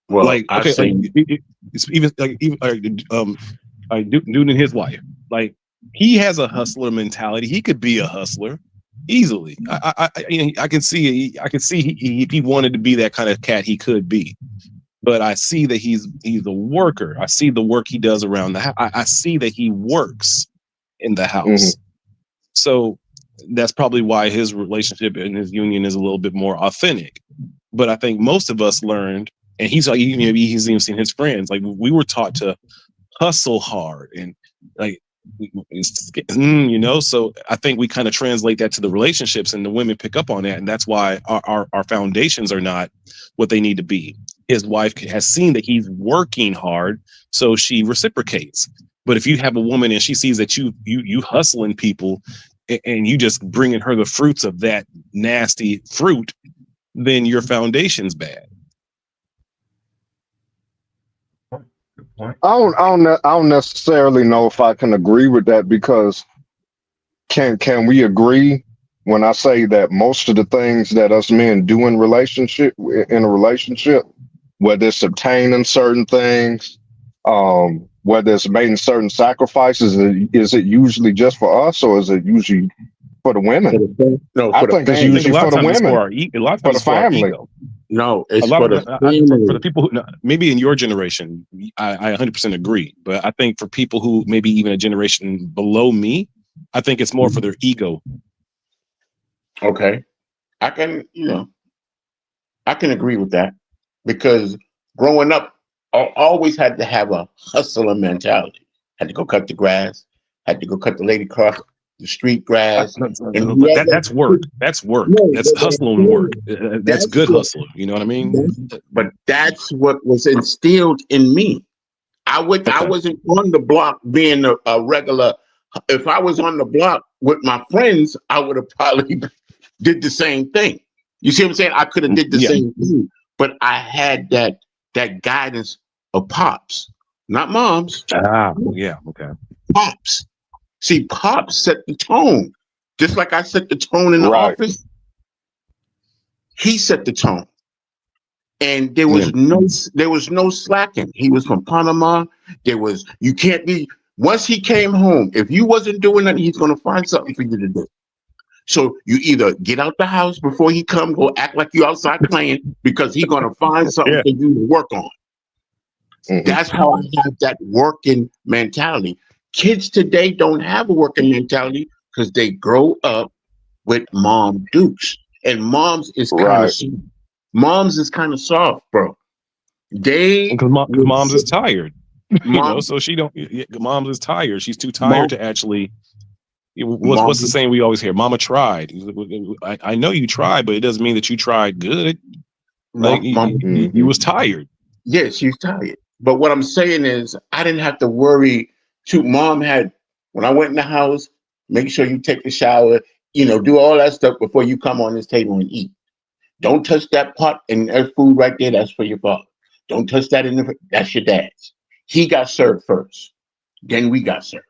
Speaker 12: Well,
Speaker 20: like, okay, it's even dude and his wife, like he has a hustler mentality. He could be a hustler easily. I can see if he wanted to be that kind of cat, he could be. But I see that he's a worker. I see the work he does around the house. I see that he works in the house. So that's probably why his relationship and his union is a little bit more authentic. But I think most of us learned, and he's even seen his friends, like we were taught to hustle hard and like you know. So I think we kind of translate that to the relationships, and the women pick up on that, and that's why our foundations are not what they need to be. His wife has seen that he's working hard, so she reciprocates. But if you have a woman and she sees that you hustling people, and you just bringing her the fruits of that nasty fruit, then your foundation's bad.
Speaker 19: I don't necessarily know if I can agree with that, because can we agree when I say that most of the things that us men do in a relationship, whether it's obtaining certain things, whether it's making certain sacrifices, is it usually just for us, or is it usually for the women?
Speaker 12: No,
Speaker 19: I think it's usually for the women,
Speaker 20: A lot of
Speaker 19: for
Speaker 20: times
Speaker 19: the family.
Speaker 20: ego.
Speaker 12: No, it's
Speaker 20: A lot
Speaker 12: for
Speaker 20: of
Speaker 12: the
Speaker 20: for the people who maybe in your generation, I 100% agree. But I think for people who maybe even a generation below me, I think it's more for their ego.
Speaker 12: Okay, I can agree with that, because growing up, I always had to have a hustler mentality. Had to go cut the grass. Had to go cut the lady across the street grass.
Speaker 20: That's work. That's work. That's hustling work. That's good hustling. You know what I mean?
Speaker 12: But that's what was instilled in me. I wasn't on the block being a regular. If I was on the block with my friends, I would have probably did the same thing. You see what I'm saying? I could have did the same thing, but I had that guidance of pops, not moms.
Speaker 20: Yeah, okay.
Speaker 12: Pops. See, pops set the tone. Just like I set the tone in the office, he set the tone. And there was no slacking. He was from Panama. You can't be, once he came home, if you wasn't doing that, he's gonna find something for you to do. So you either get out the house before he come, go act like you outside playing, because he's gonna find something for you to work on. That's how I have that working mentality. Kids today don't have a working mentality because they grow up with mom dukes, and moms is kind of soft, bro.
Speaker 20: Because moms is tired, you know. So she don't. Moms is tired. She's too tired to actually. What's the saying we always hear? Mama tried. I know you tried, but it doesn't mean that you tried good. Like you was tired.
Speaker 12: Yes, she's tired. But what I'm saying is, I didn't have to worry. Mom had, when I went in the house, make sure you take the shower, do all that stuff before you come on this table and eat. Don't touch that pot and that food right there. That's for your father. Don't touch that that's your dad's. He got served first. Then we got served.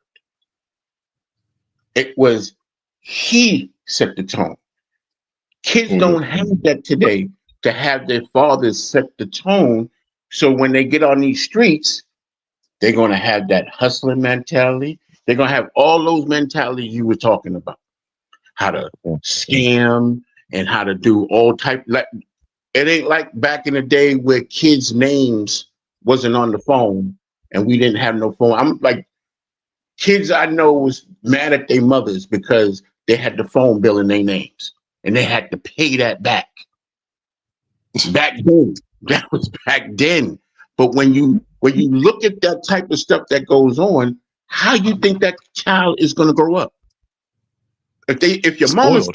Speaker 12: It was, he set the tone. Kids don't have that today, to have their fathers set the tone. So when they get on these streets, they're going to have that hustling mentality. They're going to have all those mentalities you were talking about. How to scam and how to do all type. Like, it ain't like back in the day where kids' names wasn't on the phone and we didn't have no phone. I'm like, kids I know was mad at their mothers because they had the phone bill in their names and they had to pay that back. Back then, that was back then. But when you look at that type of stuff that goes on, how you think that child is going to grow up? If your mama's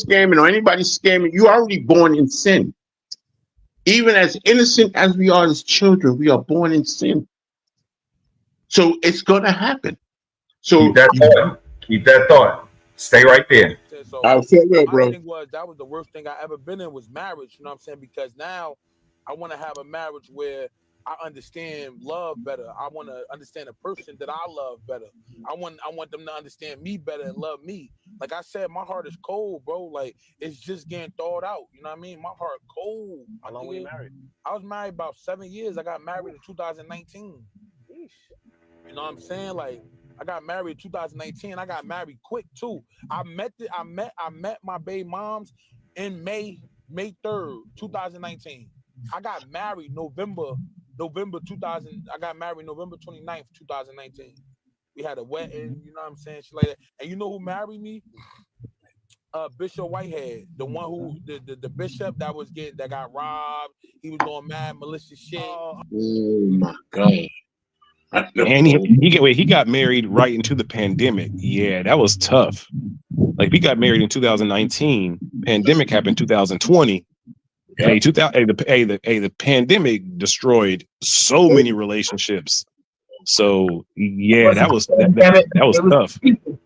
Speaker 12: scamming or anybody's scamming, you're already born in sin. Even as innocent as we are as children, we are born in sin. So it's going to happen. So
Speaker 2: keep that thought. Stay right there.
Speaker 12: I feel good, bro.
Speaker 1: My thing was, that was the worst thing I ever been in, was marriage. You know what I'm saying? Because now I want to have a marriage where I understand love better. I want to understand the person that I love better. I want them to understand me better and love me. Like I said, my heart is cold, bro. Like, it's just getting thawed out. You know what I mean? My heart cold.
Speaker 22: How long were you married?
Speaker 1: I was married about 7 years. I got married in 2019. You know what I'm saying? Like, I got married in 2019. I got married quick too. I met my baby moms in May 3rd, 2019. I got married November 2000. I got married November 29th, 2019. We had a wedding, you know what I'm saying? Shit like that. And you know who married me? Bishop Whitehead, the one who the bishop that got robbed. He was doing mad malicious shit.
Speaker 12: Oh my God.
Speaker 20: And he got married right into the pandemic. Yeah, that was tough. Like, we got married in 2019. Pandemic happened 2020.
Speaker 12: Yeah.
Speaker 20: Hey, the pandemic destroyed so many relationships. So yeah, that was tough.
Speaker 18: People.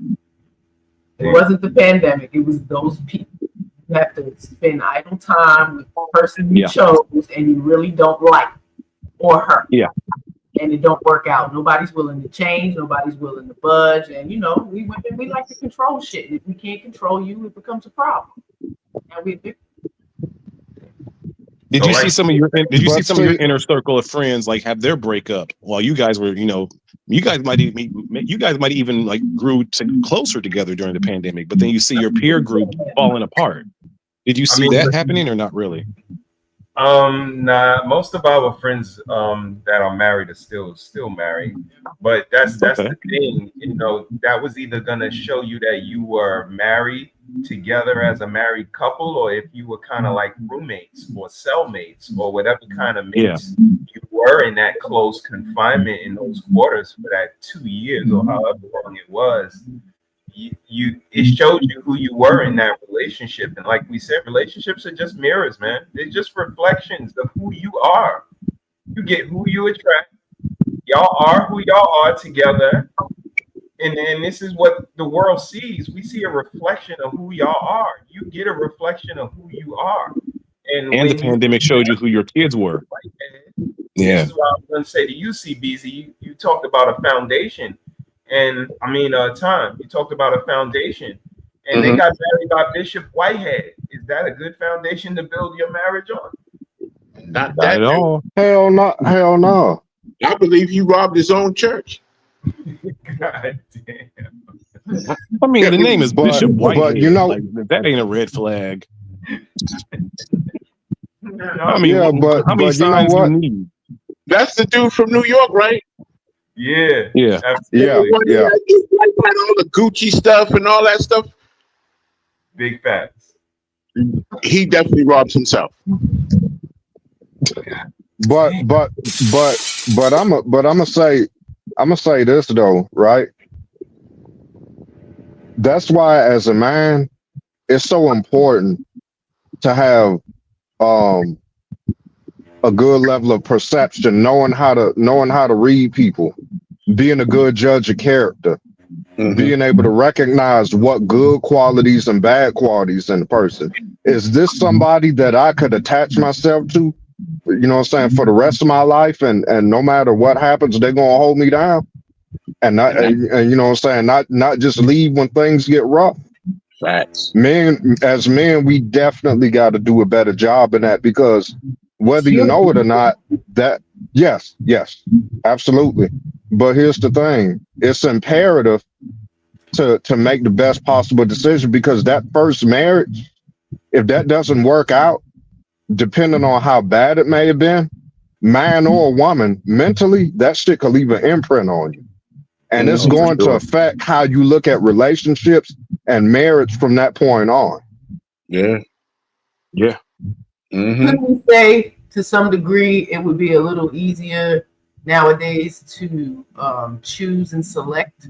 Speaker 18: It wasn't the pandemic. It was those people. You have to spend idle time with the person you chose and you really don't like or her.
Speaker 20: Yeah.
Speaker 18: And it don't work out. Nobody's willing to change. Nobody's willing to budge. And we women, we like to control shit. And if we can't control you, it becomes a problem. And
Speaker 20: Did you see some of your inner circle of friends like have their breakup while you guys were, you guys might even like grew closer together during the pandemic, but then you see your peer group falling apart. Did you see that happening or not really?
Speaker 2: Nah, most of our friends that are married are still married. But that's the thing, that was either gonna show you that you were married together as a married couple, or if you were kind of like roommates or cellmates or whatever kind of mates you were in that close confinement in those quarters for that 2 years or however long it was. It showed you who you were in that relationship. And like we said, relationships are just mirrors, man. They're just reflections of who you are. You get who you attract. Y'all are who y'all are together. And this is what the world sees. We see a reflection of who y'all are. You get a reflection of who you are. And
Speaker 20: the pandemic showed you who your kids were.
Speaker 2: This is what I was going to say to you, CBZ. You talked about a foundation. And Tom, you talked about a foundation, and they got married by Bishop Whitehead. Is that a good foundation to build your marriage on?
Speaker 12: Not at
Speaker 19: all. Hell no.
Speaker 12: I believe he robbed his own church.
Speaker 2: God damn.
Speaker 20: I mean, the name is Bishop Whitehead.
Speaker 19: But
Speaker 20: that ain't a red flag.
Speaker 12: How many signs you need? That's the dude from New York, right?
Speaker 2: Yeah.
Speaker 12: Like all the Gucci stuff and all that stuff.
Speaker 2: Big facts.
Speaker 12: He definitely robbed himself.
Speaker 19: But I'm gonna say this though, right? That's why as a man, it's so important to have a good level of perception, knowing how to read people, being a good judge of character, being able to recognize what good qualities and bad qualities in the person. Is this somebody that I could attach myself to, for the rest of my life, and no matter what happens, they're gonna hold me down, and not just leave when things get rough.
Speaker 12: Facts.
Speaker 19: As men, we definitely got to do a better job in that, because whether you know it or not, yes, absolutely. But here's the thing: it's imperative to make the best possible decision, because that first marriage, if that doesn't work out, depending on how bad it may have been, man or woman, mentally, that shit could leave an imprint on you. And it's going to affect how you look at relationships and marriage from that point on.
Speaker 12: Yeah.
Speaker 18: Couldn't we say to some degree it would be a little easier nowadays to choose and select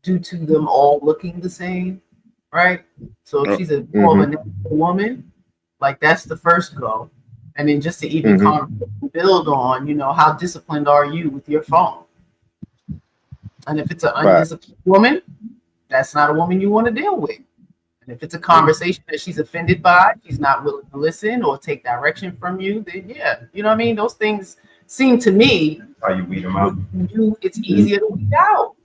Speaker 18: due to them all looking the same, right? So if she's a woman, like that's the first go. And then just to even build on, how disciplined are you with your phone? And if it's an undisciplined woman, that's not a woman you want to deal with. And if it's a conversation that she's offended by, she's not willing to listen or take direction from you, then you know what I mean? Those things seem to me,
Speaker 2: how you weed them out.
Speaker 18: It's easier to weed out.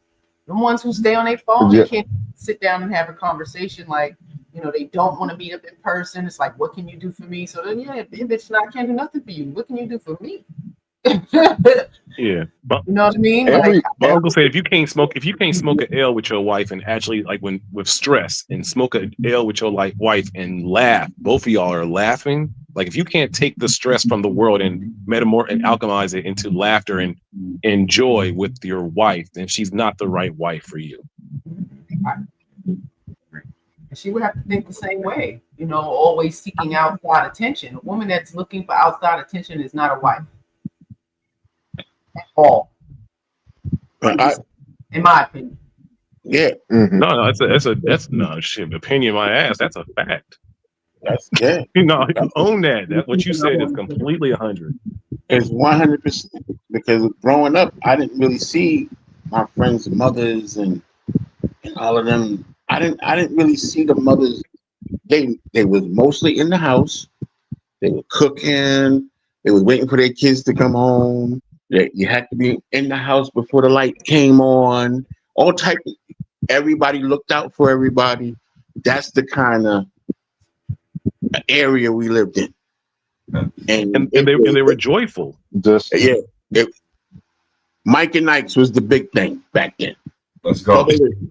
Speaker 18: The ones who stay on their phone, they can't sit down and have a conversation like, they don't want to meet up in person. It's like, what can you do for me? So then, bitch, I can't do nothing for you. What can you do for me?
Speaker 20: Yeah, but,
Speaker 18: you know what I mean.
Speaker 20: But Uncle said if you can't smoke an L with your wife and actually with stress and smoke an L with your wife and laugh, both of y'all are laughing. Like if you can't take the stress from the world and alchemize it into laughter and joy with your wife, then she's not the right wife for you.
Speaker 18: She would have to think the same way, always seeking outside attention. A woman that's looking for outside attention is not a wife at all. In my opinion.
Speaker 12: Yeah.
Speaker 20: No, that's no shit. Opinion, my ass. That's a fact.
Speaker 12: That's yeah.
Speaker 20: You know, you own that. That what you said is completely 100.
Speaker 12: It's 100% because growing up, I didn't really see my friends' mothers and all of them. I didn't really see the mothers. They was mostly in the house. They were cooking. They was waiting for their kids to come home. You had to be in the house before the light came on. All type of, everybody looked out for everybody. That's the kind of area we lived in. And
Speaker 20: they were joyful.
Speaker 12: Mike and Ike's was the big thing back then.
Speaker 2: Let's go.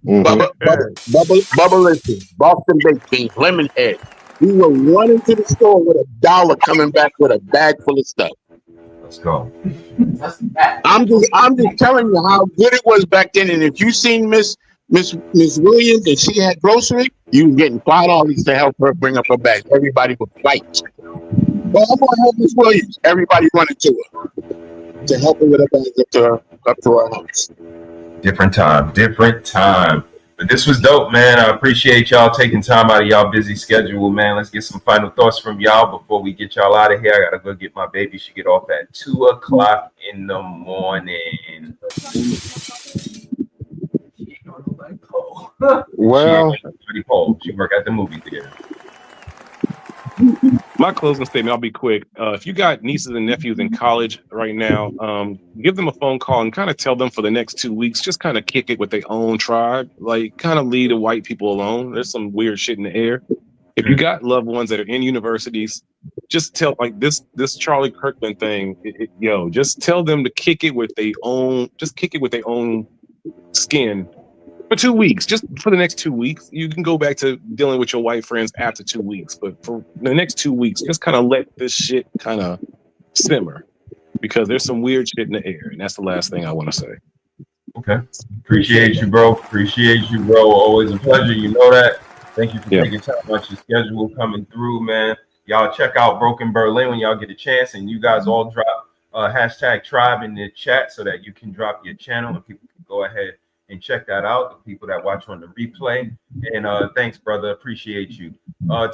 Speaker 12: Bubblicious, Boston baked beans, Lemonhead. We were running to the store with $1, coming back with a bag full of stuff.
Speaker 2: Let's go.
Speaker 12: I'm just telling you how good it was back then. And if you seen Miss Williams and she had grocery, you was getting $5 to help her bring up her bag. Everybody would fight. Well, I'm gonna help Miss Williams. Everybody running to her to help her with her bags up to her house.
Speaker 2: Different time. But this was dope, man. I appreciate y'all taking time out of y'all busy schedule, man. Let's get some final thoughts from y'all before we get y'all out of here. I gotta go get my baby. She get off at 2:00 in the morning.
Speaker 19: Well,
Speaker 2: she work at the movie theater.
Speaker 20: My closing statement, I'll be quick. If you got nieces and nephews in college right now, give them a phone call and kind of tell them for the next 2 weeks, just kind of kick it with their own tribe. Like, kind of leave the white people alone. There's some weird shit in the air. If you got loved ones that are in universities, just tell, like this Charlie Kirkland thing, just tell them to kick it with their own skin. For 2 weeks, just for the next 2 weeks, you can go back to dealing with your white friends after 2 weeks. But for the next 2 weeks, just kind of let this shit kind of simmer, because there's some weird shit in the air, and that's the last thing I want to say.
Speaker 2: Okay, appreciate you, bro. Always a pleasure. You know that. Thank you for taking time out your schedule coming through, man. Y'all check out Broken Berlin when y'all get a chance, and you guys all drop hashtag tribe in the chat so that you can drop your channel and people can go ahead and check that out. The people that watch on the replay. And thanks, brother. Appreciate you.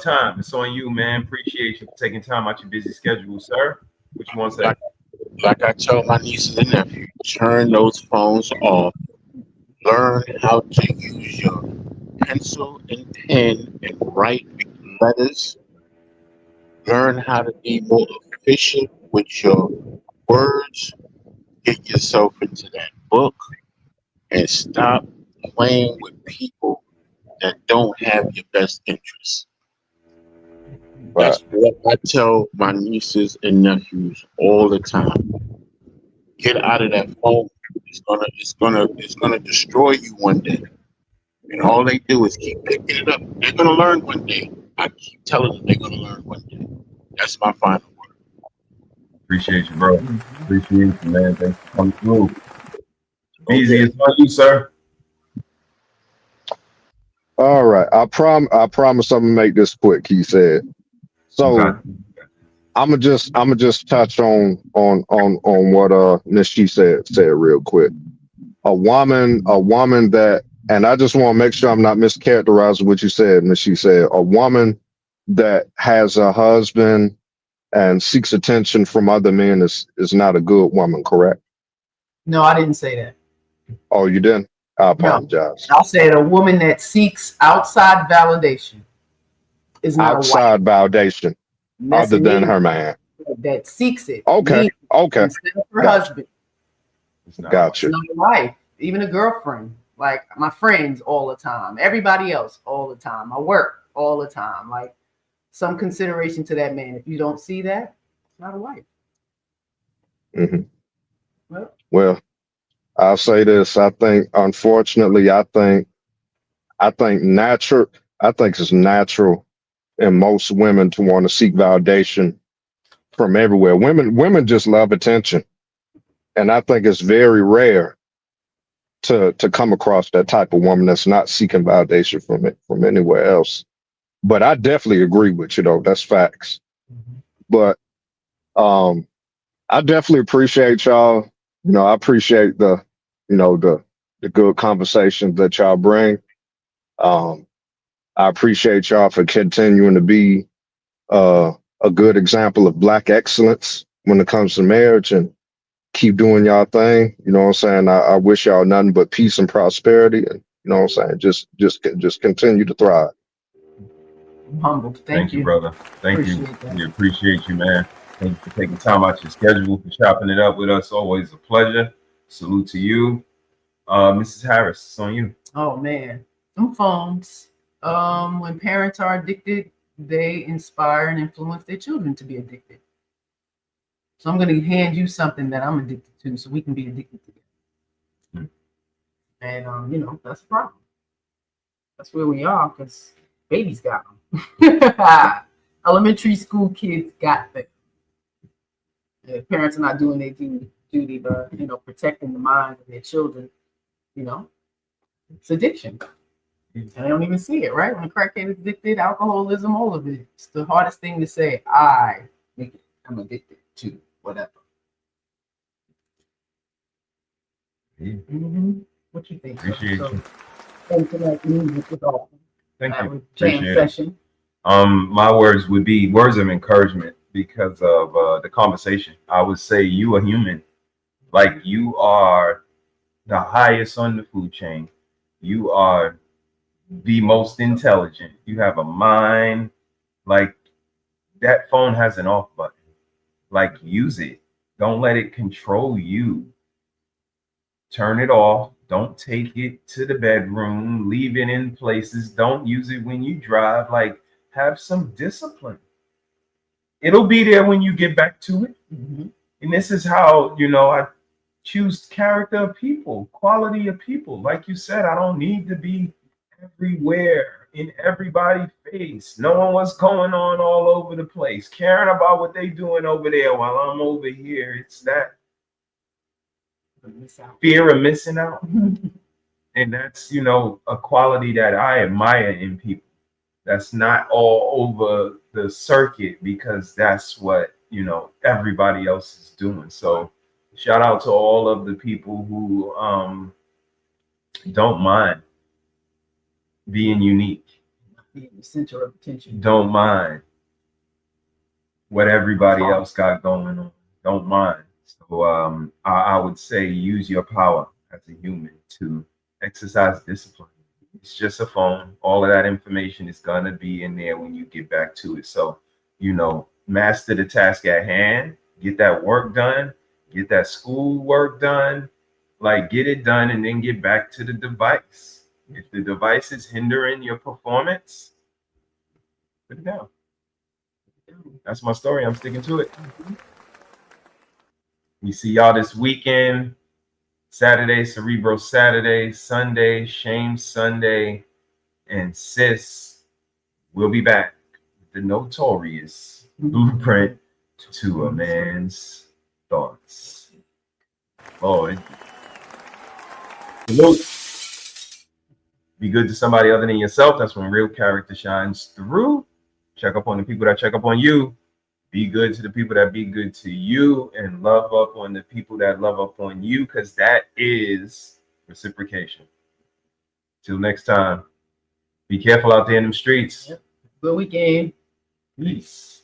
Speaker 2: Time, it's on you, man. Appreciate you for taking time out your busy schedule, sir. What you want to say?
Speaker 12: Like I tell my nieces and nephews, turn those phones off. Learn how to use your pencil and pen and write letters. Learn how to be more efficient with your words. Get yourself into that book. And stop playing with people that don't have your best interests. That's what I tell my nieces and nephews all the time. Get out of that phone. It's gonna destroy you one day. And all they do is keep picking it up. They're gonna learn one day. I keep telling them they're gonna learn one day. That's my final word.
Speaker 2: Appreciate you, bro. Appreciate you, man. Thanks for coming through. Easy, it's on you, sir.
Speaker 19: All right, I promise I'm gonna make this quick. He said. So I'm gonna just touch on what Miss She said real quick. A woman that, and I just want to make sure I'm not mischaracterizing what you said, Miss She said. A woman that has a husband and seeks attention from other men is not a good woman, correct?
Speaker 18: No, I didn't say that.
Speaker 19: Oh, you didn't? I apologize.
Speaker 18: I said a woman that seeks outside validation is not
Speaker 19: outside validation, other than her man.
Speaker 18: That seeks it.
Speaker 19: Okay.
Speaker 18: Instead of her husband.
Speaker 19: Gotcha.
Speaker 18: It's not a wife, even a girlfriend. Like my friends all the time, everybody else all the time, my work all the time. Like some consideration to that man. If you don't see that, it's not a wife.
Speaker 19: Mm-hmm. Well, I'll say this. I think, unfortunately, I think it's natural in most women to want to seek validation from everywhere. Women just love attention. And I think it's very rare to come across that type of woman that's not seeking validation from anywhere else. But I definitely agree with you, though. That's facts. But I definitely appreciate y'all. You know, I appreciate the you know, the good conversations that y'all bring. I appreciate y'all for continuing to be a good example of Black excellence when it comes to marriage, and keep doing y'all thing. You know what I'm saying? I wish y'all nothing but peace and prosperity, and you know what I'm saying? Just continue to thrive.
Speaker 18: I'm humbled.
Speaker 2: Thank you, brother. Thank you. We appreciate you, man. Thank you for taking time out your schedule, for chopping it up with us. Always a pleasure. Salute to you. Mrs. Harris, it's on you.
Speaker 18: Oh man, them phones. When parents are addicted, they inspire and influence their children to be addicted. So I'm going to hand you something that I'm addicted to, so we can be addicted together. And you know, that's a problem. That's where we are, because babies got them. Elementary school kids got them. The parents are not doing their duty by, you know, protecting the minds of their children. You know, it's addiction. And they don't even see it, right? When a crackhead is addicted, alcoholism, all of it. It's the hardest thing to say. I'm addicted to whatever. What you think?
Speaker 2: Appreciate you.
Speaker 18: Thanks for that music with all.
Speaker 2: Thank you.
Speaker 18: Jam
Speaker 2: Appreciate
Speaker 18: session.
Speaker 2: it. My words would be words of encouragement because of the conversation. I would say you are human. Like, you are the highest on the food chain. You are the most intelligent. You have a mind. Like, that phone has an off button. Like, use it. Don't let it control you. Turn it off. Don't take it to the bedroom. Leave it in places. Don't use it when you drive. Like, have some discipline. It'll be there when you get back to it. And this is how, you know, I choose character of people, quality of people. Like you said, I don't need to be everywhere in everybody's face, knowing what's going on all over the place, caring about what they doing over there while I'm over here. It's that fear of missing out. And that's, you know, a quality that I admire in people. That's not all over the circuit, because that's what, you know, everybody else is doing. So shout out to all of the people who don't mind being unique.
Speaker 18: Being the center of attention.
Speaker 2: Don't mind what everybody else got going on. Don't mind. So I would say use your power as a human to exercise discipline. It's just a phone. All of that information is going to be in there when you get back to it. So, you know, master the task at hand, get that work done, get that school work done, like get it done, and then get back to the device. If the device is hindering your performance, put it down. That's my story. I'm sticking to it. We see y'all this weekend. Saturday, Cerebro Saturday, Sunday, Shame Sunday, and Sis will be back with the notorious blueprint to a man's thoughts. Lord. Salute. Be good to somebody other than yourself. That's when real character shines through. Check up on the people that check up on you. Be good to the people that be good to you, and love up on the people that love up on you, because that is reciprocation. Till next time, be careful out there in them streets.
Speaker 18: Good weekend.
Speaker 2: Peace.